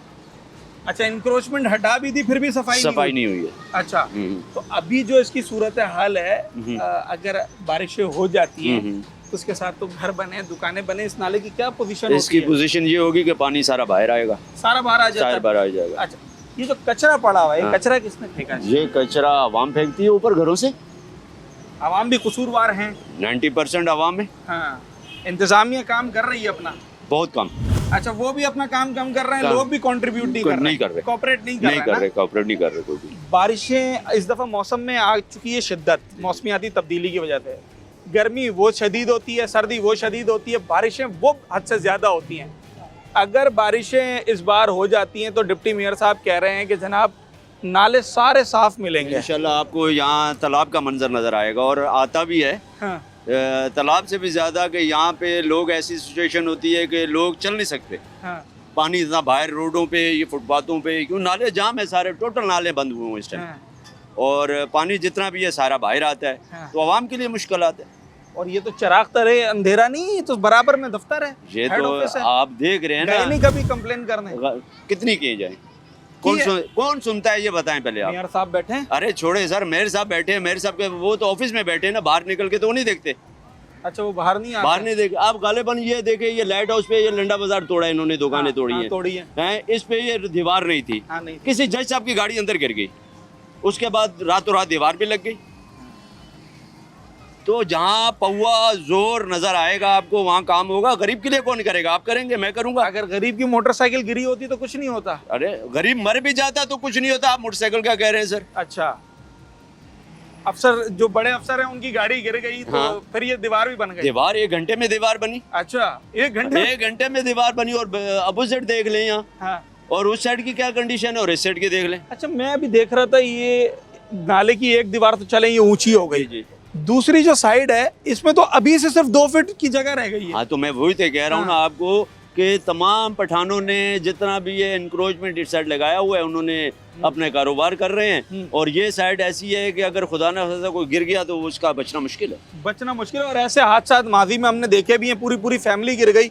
A: अच्छा, इंक्रोचमेंट हटा भी दी फिर भी सफाई
M: नहीं हुई है।
A: अच्छा, तो अभी जो इसकी सूरत हाल है, अगर बारिशें हो जाती हैं तो उसके साथ तो घर बने, दुकानें बने, इस नाले की क्या पोजीशन होती
M: इसकी
A: है?
M: पोजीशन ये होगी कि पानी सारा बाहर आएगा,
A: सारा बाहर आ जाता है।
M: बाहर आ जाएगा।
A: अच्छा, ये जो कचरा पड़ा हुआ है,
M: हाँ।
A: कचरा किसने फेंका है?
M: ये कचरा आवाम फेंकती है ऊपर घरों से।
A: आवाम भी कसूरवार हैं।
M: 90% आवाम है।
A: हाँ, इंतजामिया काम कर रही है अपना,
M: बहुत कम।
A: अच्छा, वो भी अपना काम कम कर रहे हैं,
M: काम-
A: लोग भी कंट्रीब्यूट नहीं कर रहे, कोऑपरेट नहीं कर रहे।
M: कॉपरेट नहीं कर रहे कोई भी।
A: बारिशें इस दफ़ा मौसम में आ चुकी है शिद्दत, मौसमियाती तब्दीली की वजह से। गर्मी वो शदीद होती है, सर्दी वो शदीद होती है, बारिशें वो हद से ज़्यादा होती हैं। अगर बारिशें इस बार हो जाती हैं तो डिप्टी मेयर साहब कह रहे हैं कि जनाब नाले सारे साफ मिलेंगे।
M: इंशाल्लाह आपको यहाँ तालाब का मंजर नजर आएगा, और आता भी है।
A: हाँ।
M: तालाब से भी ज़्यादा कि यहाँ पे लोग, ऐसी सिचुएशन होती है कि लोग चल नहीं सकते।
A: हाँ।
M: पानी इतना बाहर रोडों पे, ये फुटपाथों पे, क्यों नाले जाम है सारे, टोटल नाले बंद हुए हैं इस टाइम।
A: हाँ।
M: और पानी जितना भी है सारा बाहर आता है।
A: हाँ।
M: तो आवाम के लिए मुश्किल आते हैं।
A: और ये तो चिराग तरह अंधेरा नहीं, ये तो बराबर में दफ्तर है,
M: ये
A: हेड
M: तो
A: ऑफिस है।
M: आप देख रहे हैं
A: गए
M: ना,
A: नहीं कभी कंप्लेन करने?
M: कितनी किए जाए,
A: की है?
M: कौन सुनता है ये बताएं पहले आप।
A: मेयर साहब बैठे हैं?
M: अरे छोड़े सर, मेयर साहब बैठे हैं, मेयर साहब के वो तो ऑफिस में बैठे हैं ना, बाहर निकल के तो वो नहीं देखते।
A: अच्छा, वो बाहर नहीं आते?
M: बाहर नहीं देखे। आप गालिबन ये देखे, ये लाइट हाउस पे ये लंडा बाजार तोड़ा इन्होंने, दुकानें तोड़ी हैं।
A: तोड़ी
M: हैं, इस पे ये दीवार नहीं थी।
A: हाँ, नहीं थी।
M: किसी जज साहब की गाड़ी अंदर गिर गई, उसके बाद रातों रात दीवार भी लग गई। तो जहाँ पौआ जोर नजर आएगा आपको वहाँ काम होगा। गरीब के लिए कौन करेगा? आप करेंगे, मैं करूंगा।
A: अगर गरीब की मोटरसाइकिल गिरी होती तो कुछ नहीं होता।
M: अरे गरीब मर भी जाता तो कुछ नहीं होता। आप मोटरसाइकिल क्या कह रहे हैं सर?
A: अच्छा, अफसर जो बड़े अफसर हैं उनकी गाड़ी गिर गई तो
M: हाँ।
A: फिर ये दीवार भी बन गई।
M: दीवार 1 घंटे में दीवार बनी।
A: अच्छा, 1 घंटे?
M: 1 घंटे में दीवार बनी। और अपोजिट देख लें यहाँ,
A: हाँ।
M: और उस साइड की क्या कंडीशन है और इस साइड की देख लें।
A: अच्छा, मैं अभी देख रहा था ये नाले की एक दीवार तो चले ये ऊंची हो गई
M: जी।
A: दूसरी जो साइड है इसमें तो अभी से सिर्फ 2 फीट की जगह रह गई है।
M: हाँ, तो मैं वही तो कह रहा हूँ ना आपको कि तमाम पठानों ने जितना भी ये इंक्रोचमेंट इस साइड लगाया हुआ है उन्होंने अपने कारोबार कर रहे हैं। और ये साइड ऐसी है कि अगर खुदा ना खास्ता कोई गिर गया तो उसका बचना मुश्किल है।
A: बचना मुश्किल है। और ऐसे हादसा माजी में हमने देखे भी हैं, पूरी फैमिली गिर गई।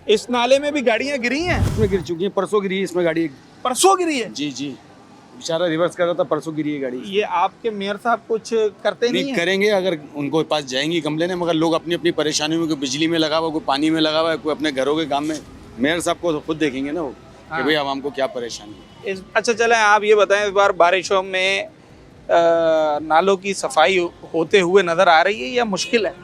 A: इस नाले में भी गाड़ियां गिरी हैं।
K: इसमें गिर चुकी है, परसों गिरी है इसमें गाड़ी।
A: परसों गिरी है?
K: जी जी, बेचारा रिवर्स कर रहा था, परसों गिरी है गाड़ी।
A: ये आपके मेयर साहब कुछ करते नहीं हैं?
K: करेंगे, अगर उनको पास जाएंगी कंप्लेन है, मगर लोग अपनी अपनी परेशानियों में, कोई बिजली में लगा हुआ, कोई पानी में लगा हुआ है, कोई अपने घरों के काम में। मेयर साहब को खुद देखेंगे ना वो कि भाई आवाम को क्या परेशानी है।
A: अच्छा चलें, आप ये बताएं, इस बार बारिशों में नालों की सफाई होते हुए नजर आ रही है या मुश्किल है?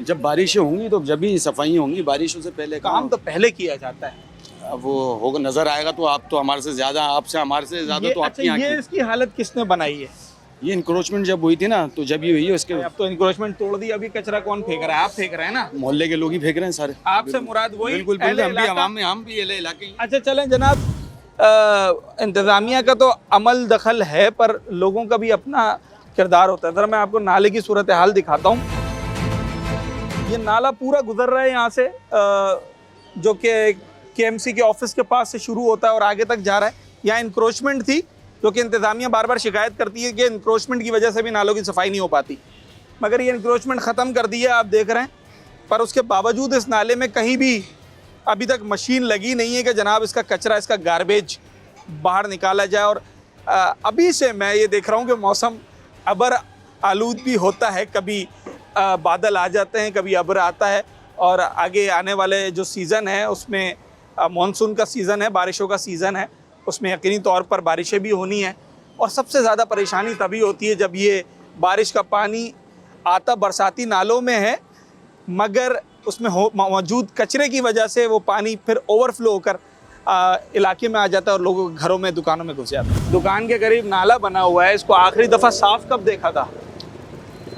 K: जब बारिशें होंगी तो जब भी सफाई होंगी, बारिशों से पहले
A: काम तो पहले किया जाता है।
K: अब वो होगा, नजर आएगा तो आप तो हमारे से ज्यादा, आपसे हमारे से ज्यादा तो आपकी
A: अच्छा, ये इसकी हालत किसने बनाई है?
K: ये इंक्रोचमेंट जब हुई थी ना, तो जब ये हुई है उसके
A: अब तो इंक्रोचमेंट तोड़ दी, अभी कचरा कौन फेंक रहा है? आप फेंक रहे हैं ना?
K: मोहल्ले के लोग ही फेंक रहे हैं सारे।
A: आपसे मुराद वही
K: बिल्कुल
A: अहले
K: हम भी
A: इलाका?
K: आवाम में, हम भी अहले इलाके ही।
A: अच्छा चलें जनाब, इंतज़ामिया का तो अमल दखल है पर लोगों का भी अपना किरदार होता है। ज़रा मैं आपको नाले की सूरत हाल दिखाता हूँ। ये नाला पूरा गुजर रहा है यहाँ से, जो कि KMC के ऑफिस के पास से शुरू होता है और आगे तक जा रहा है। यहाँ इंक्रोचमेंट थी, जो कि इंतज़ामिया बार बार शिकायत करती है कि इंक्रोचमेंट की वजह से भी नालों की सफाई नहीं हो पाती, मगर ये इंक्रोचमेंट ख़त्म कर दी है, आप देख रहे हैं। पर उसके बावजूद इस नाले में कहीं भी अभी तक मशीन लगी नहीं है कि जनाब इसका कचरा, इसका गार्बेज बाहर निकाला जाए। और अभी से मैं ये देख रहा हूँ कि मौसम अबर आलूद भी होता है, कभी बादल आ जाते हैं, कभी अबर आता है। और आगे आने वाले जो सीज़न है उसमें मानसून का सीज़न है, बारिशों का सीज़न है, उसमें यकीनी तौर पर बारिशें भी होनी हैं। और सबसे ज़्यादा परेशानी तभी होती है जब ये बारिश का पानी आता बरसाती नालों में है, मगर उसमें मौजूद कचरे की वजह से वो पानी फिर ओवरफ्लो होकर इलाके में आ जाता है और लोगों के घरों में, दुकानों में घुस जाता है। दुकान के करीब नाला बना हुआ है, इसको आखिरी दफ़ा साफ़ कब देखा था?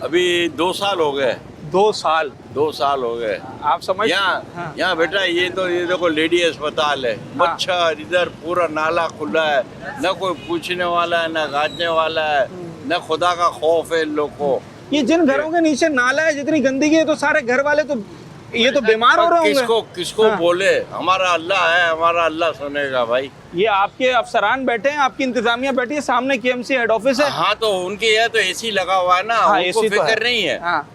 N: अभी 2 साल हो गए।
A: 2 साल?
N: 2 साल हो गए।
A: आप समझ
N: यहाँ यहाँ बेटा, ये देखो लेडी अस्पताल है, मच्छर इधर पूरा नाला खुला है, न कोई पूछने वाला है, न गाजने वाला है, न खुदा का खौफ है इन लोग को।
A: ये जिन घरों के नीचे नाला है, जितनी गंदगी है, तो सारे घर वाले तो ये तो बीमार हो रहे होंगे।
N: किसको बोले? हमारा अल्लाह है, हमारा अल्लाह सुनेगा भाई।
A: ये आपके अफसरान बैठे हैं, आपकी इंतजामिया बैठी है, सामने KMC हेड ऑफिस है।
N: हाँ, तो उनके यहाँ तो AC लगा हुआ है ना।
A: हाँ,
N: उनको
A: AC तो
N: फिक्र नहीं है।
A: हाँ।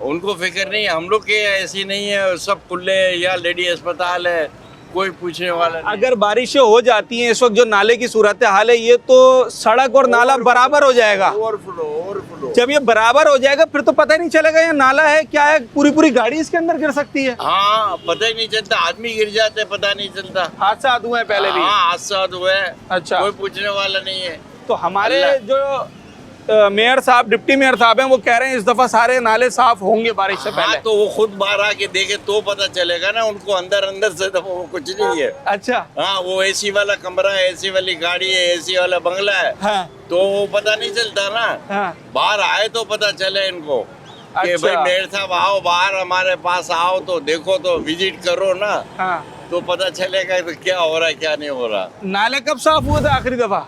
N: उनको फिक्र नहीं है। हम लोग के ऐसी नहीं है, सब खुले या लेडी अस्पताल है, कोई पूछने वाला नहीं।
A: अगर बारिशें हो जाती हैं इस वक्त जो नाले की सूरत हाल है, ये तो सड़क और नाला बराबर हो जाएगा।
N: ओवरफ्लो।
A: जब ये बराबर हो जाएगा फिर तो पता ही नहीं चलेगा ये नाला है क्या है, पूरी गाड़ी इसके अंदर गिर सकती है।
N: हाँ, पता ही नहीं चलता, आदमी गिर जाते पता नहीं चलता।
A: हादसा हुआ है पहले भी?
N: हाँ, हादसा हुआ है।
A: अच्छा,
N: कोई पूछने वाला नहीं है।
A: तो हमारे जो मेयर साहब, डिप्टी मेयर साहब हैं, वो कह रहे हैं इस दफा सारे नाले साफ होंगे बारिश से पहले।
N: हाँ, तो वो खुद बाहर आके देखे तो पता चलेगा ना उनको। अंदर से तो वो कुछ नहीं है।
A: अच्छा।
N: हाँ, वो AC वाला कमरा है, AC वाली गाड़ी है, AC वाला बंगला है।
A: हाँ।
N: तो वो पता नहीं चलता ना।
A: हाँ।
N: बाहर आए तो पता चले इनको कि
A: अच्छा।
N: भाई मेयर साहब आओ बाहर, हमारे पास आओ, तो देखो, तो विजिट करो ना।
A: हाँ।
N: तो पता चलेगा तो क्या हो रहा है क्या नहीं हो रहा।
A: नाले कब साफ हुए थे आखिरी दफा?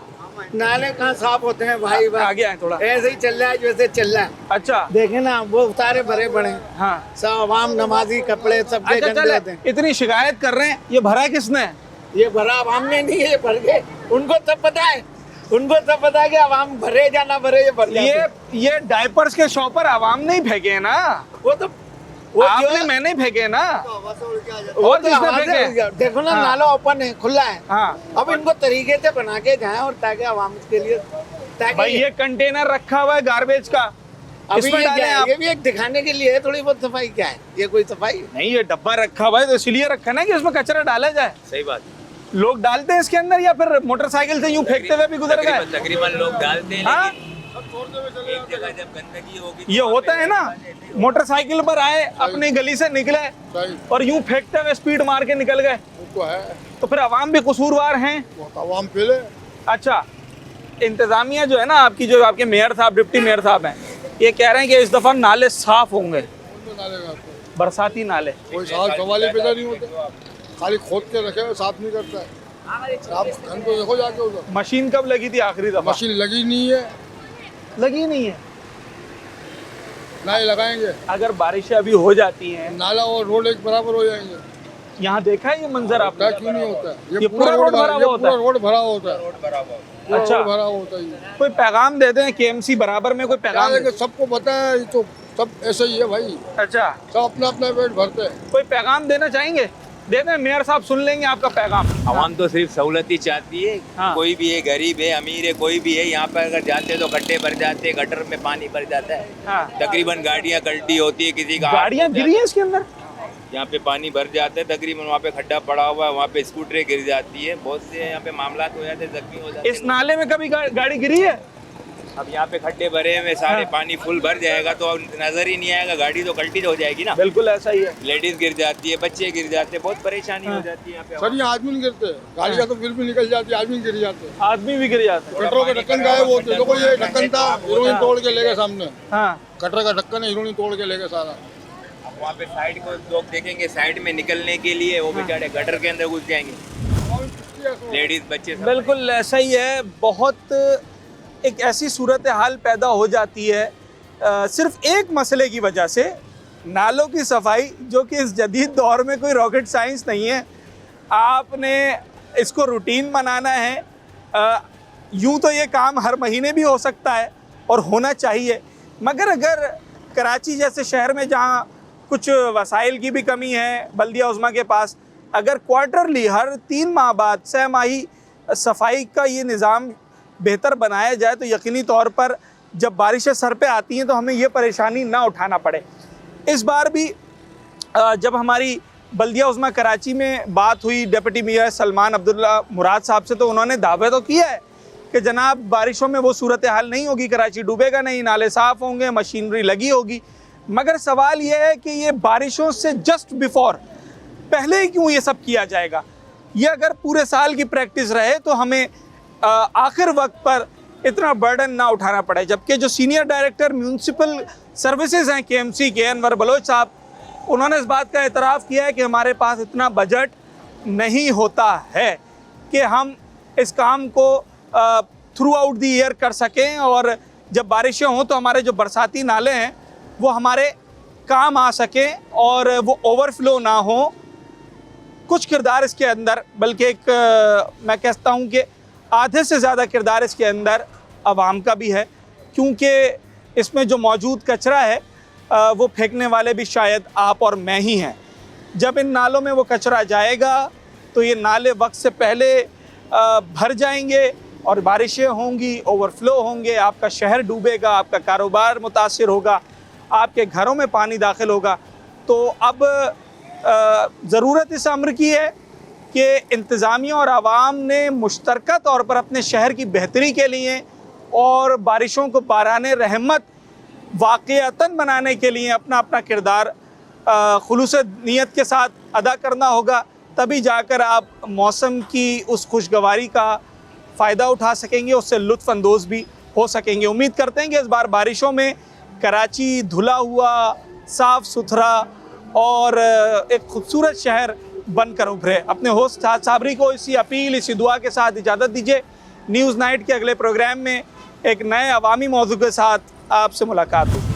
O: नाले कहाँ साफ होते हैं भाई?
A: आगे आए थोड़ा।
O: ऐसे ही चल रहा है जैसे चल रहा है।
A: अच्छा,
O: देखे ना, वो सारे भरे पड़े।
A: हाँ,
O: सब आवाम, नमाजी, कपड़े सबके गंदे होते हैं।
A: इतनी शिकायत कर रहे हैं, ये भरा किसने?
O: ये भरा आवाम ने नहीं है, ये भर गए। उनको सब पता है, उनको सब पता है कि आवाम भरे या ना भरे, ये भर जाते।
A: ये डायपर्स के शॉपर आवाम नहीं फेंके ना,
O: वो तो
A: आपने, मैंने फेंके ना।
O: वो किसने फेंके? देखो ना, नाला ओपन है, खुला है।
A: हाँ।
O: अब इनको तरीके से बना के जाए, और ताकि आवाम के लिए,
A: भाई ये कंटेनर रखा हुआ है गार्बेज का,
O: अभी
A: इसमें
O: ये
A: डालें
O: क्या है?
A: आप।
O: ये भी एक दिखाने के लिए है, थोड़ी बहुत सफाई क्या है? ये कोई सफाई
A: नहीं, ये डब्बा रखा हुआ है तो इसलिए रखा ना कि इसमें कचरा डाला जाए।
N: सही बात।
A: लोग डालते हैं इसके अंदर या फिर मोटरसाइकिल से यूं फेंकते हुए भी गुजर गए?
L: तकरीबन लोग डालते हैं,
A: हाँ?
F: एक जगह जब गंदगी होगी
A: ये होता है ना, मोटरसाइकिल पर आए, अपनी गली से निकले और यूं फेंकते हुए स्पीड मार के निकल गए,
E: तो है
A: तो फिर अवाम भी कसूरवार हैं।
E: आवाम पहले।
A: अच्छा, इंतजामिया जो है ना आपकी, जो आपके मेयर साहब, डिप्टी मेयर साहब हैं, ये कह रहे हैं कि इस दफ़ा नाले साफ होंगे, बरसाती नाले।
E: कोई सवाल ही पैदा नहीं होते, खाली खोद के रखे हुए, साफ नहीं करता है। आप घन को देखो जाके उधर।
A: मशीन कब लगी थी आखिरी दफा?
E: मशीन लगी नहीं है,
A: लगी नहीं है,
E: ना ही लगाएंगे।
A: अगर बारिशें अभी हो जाती हैं,
E: नाला और रोड एक बराबर हो जाएंगे।
A: यहाँ देखा है ये मंजर आपने?
E: क्यों नहीं होता है?
A: ये पूरा रोड भरा हुआ होता है।
E: रोड भरा होता है।
A: अच्छा,
E: रोड भरा होता है।
A: कोई पैगाम दे दें केएमसी बराबर में, कोई पैगाम दे।
E: सबको पता है, ये तो सब ऐसे ही है भाई।
A: अच्छा,
E: सब अपना अपना पेट भरते हैं।
A: कोई पैगाम देना चाहेंगे? दे दें, मेयर साहब सुन लेंगे आपका पैगाम।
F: आवाम तो सिर्फ सहूलत ही चाहती है।
A: हाँ।
F: कोई भी है, गरीब है, अमीर है, कोई भी है, यहाँ पर अगर जाते तो गड्ढे भर जाते हैं, गटर में पानी भर जाता है।
A: हाँ।
F: तकरीबन गाड़ियाँ गलती होती है, किसी का
A: गाड़ियाँ गिरी हैं इसके अंदर,
F: यहाँ पे पानी भर जाता है, तकरीबन वहाँ पे खड्डा पड़ा हुआ है, वहाँ पे स्कूटरें गिर जाती है, बहुत से यहाँ पे मामला हो जाते हैं, जख्मी हो जाते हैं।
A: इस नाले में कभी गाड़ी गिरी है?
F: अब यहाँ पे खड्डे भरे हुए सारे, पानी फुल भर जाएगा तो नजर ही नहीं आएगा, गाड़ी तो गलती हो जाएगी ना।
A: बिल्कुल ऐसा ही है।
F: लेडीज गिर जाती है, बच्चे गिर जाते हैं, बहुत परेशानी हो जाती है यहाँ पे।
E: सर ये आदमी नहीं गिरते, गाड़ियाँ तो फिर भी निकल जाती है, आदमी गिर जाते हैं।
A: आदमी भी गिर जाते हैं।
E: कटरों के ढक्कन गायब होते हैं। देखो ये ढक्कन था, हीरोइन तोड़ के ले गए सामने।
A: हाँ,
E: कटर का ढक्कन है, हीरोइन तोड़ के ले गए सारा।
F: वहाँ पे साइड को लोग देखेंगे, साइड में निकलने के लिए वो बेचारे गटर के अंदर घुस जाएंगे, लेडीज बच्चे सब।
A: बिल्कुल ऐसा ही है। बहुत एक ऐसी सूरत हाल पैदा हो जाती है सिर्फ एक मसले की वजह से, नालों की सफाई, जो कि इस जदीद दौर में कोई रॉकेट साइंस नहीं है। आपने इसको रूटीन बनाना है। यूं तो ये काम हर महीने भी हो सकता है और होना चाहिए, मगर अगर कराची जैसे शहर में जहाँ कुछ वसाइल की भी कमी है बल्दिया उज़्मा के पास, अगर क्वार्टरली हर 3 माह बाद 6 माही सफाई का ये निज़ाम बेहतर बनाया जाए तो यकीनी तौर पर जब बारिशें सर पे आती हैं तो हमें ये परेशानी ना उठाना पड़े। इस बार भी जब हमारी बल्दिया उज़्मा कराची में बात हुई डिप्टी मेयर सलमान अब्दुल्ला मुराद साहब से, तो उन्होंने दावे तो किया है कि जनाब बारिशों में वो सूरत हाल नहीं होगी, कराची डूबेगा नहीं, नाले साफ़ होंगे, मशीनरी लगी होगी। मगर सवाल ये है कि ये बारिशों से जस्ट बिफोर, पहले ही क्यों ये सब किया जाएगा? ये अगर पूरे साल की प्रैक्टिस रहे तो हमें आखिर वक्त पर इतना बर्डन ना उठाना पड़े। जबकि जो सीनियर डायरेक्टर म्यूनसिपल सर्विसेज हैं केएमसी के, अनवर बलोच साहब, उन्होंने इस बात का एतराफ़ किया है कि हमारे पास इतना बजट नहीं होता है कि हम इस काम को थ्रू आउट द ईयर कर सकें, और जब बारिशें हों तो हमारे जो बरसाती नाले हैं वो हमारे काम आ सकें और वो ओवरफ्लो ना हो। कुछ किरदार इसके अंदर, बल्कि एक मैं कहता हूँ कि आधे से ज़्यादा किरदार इसके अंदर आवाम का भी है, क्योंकि इसमें जो मौजूद कचरा है वो फेंकने वाले भी शायद आप और मैं ही हैं। जब इन नालों में वो कचरा जाएगा तो ये नाले वक्त से पहले भर जाएंगे और बारिशें होंगी, ओवरफ्लो होंगे, आपका शहर डूबेगा, आपका कारोबार मुतासिर होगा, आपके घरों में पानी दाखिल होगा। तो अब ज़रूरत इस अम्र की है कि इंतज़ामिया और आवाम ने मुश्तरका तौर पर अपने शहर की बेहतरी के लिए और बारिशों को बाराने रहमत वाक़ियतन बनाने के लिए अपना अपना किरदार खुलूस नीयत के साथ अदा करना होगा। तभी जाकर आप मौसम की उस खुशगवारी का फ़ायदा उठा सकेंगे, उससे लुत्फ़अंदोज़ भी हो सकेंगे। उम्मीद करते हैं कि इस बार बारिशों में कराची धुला हुआ, साफ़ सुथरा और एक खूबसूरत शहर बनकर उभरे। अपने होस्ट साबरी को इसी अपील, इसी दुआ के साथ इजाज़त दीजिए। न्यूज़ नाइट के अगले प्रोग्राम में एक नए अवामी मौजू के साथ आपसे मुलाकात होगी।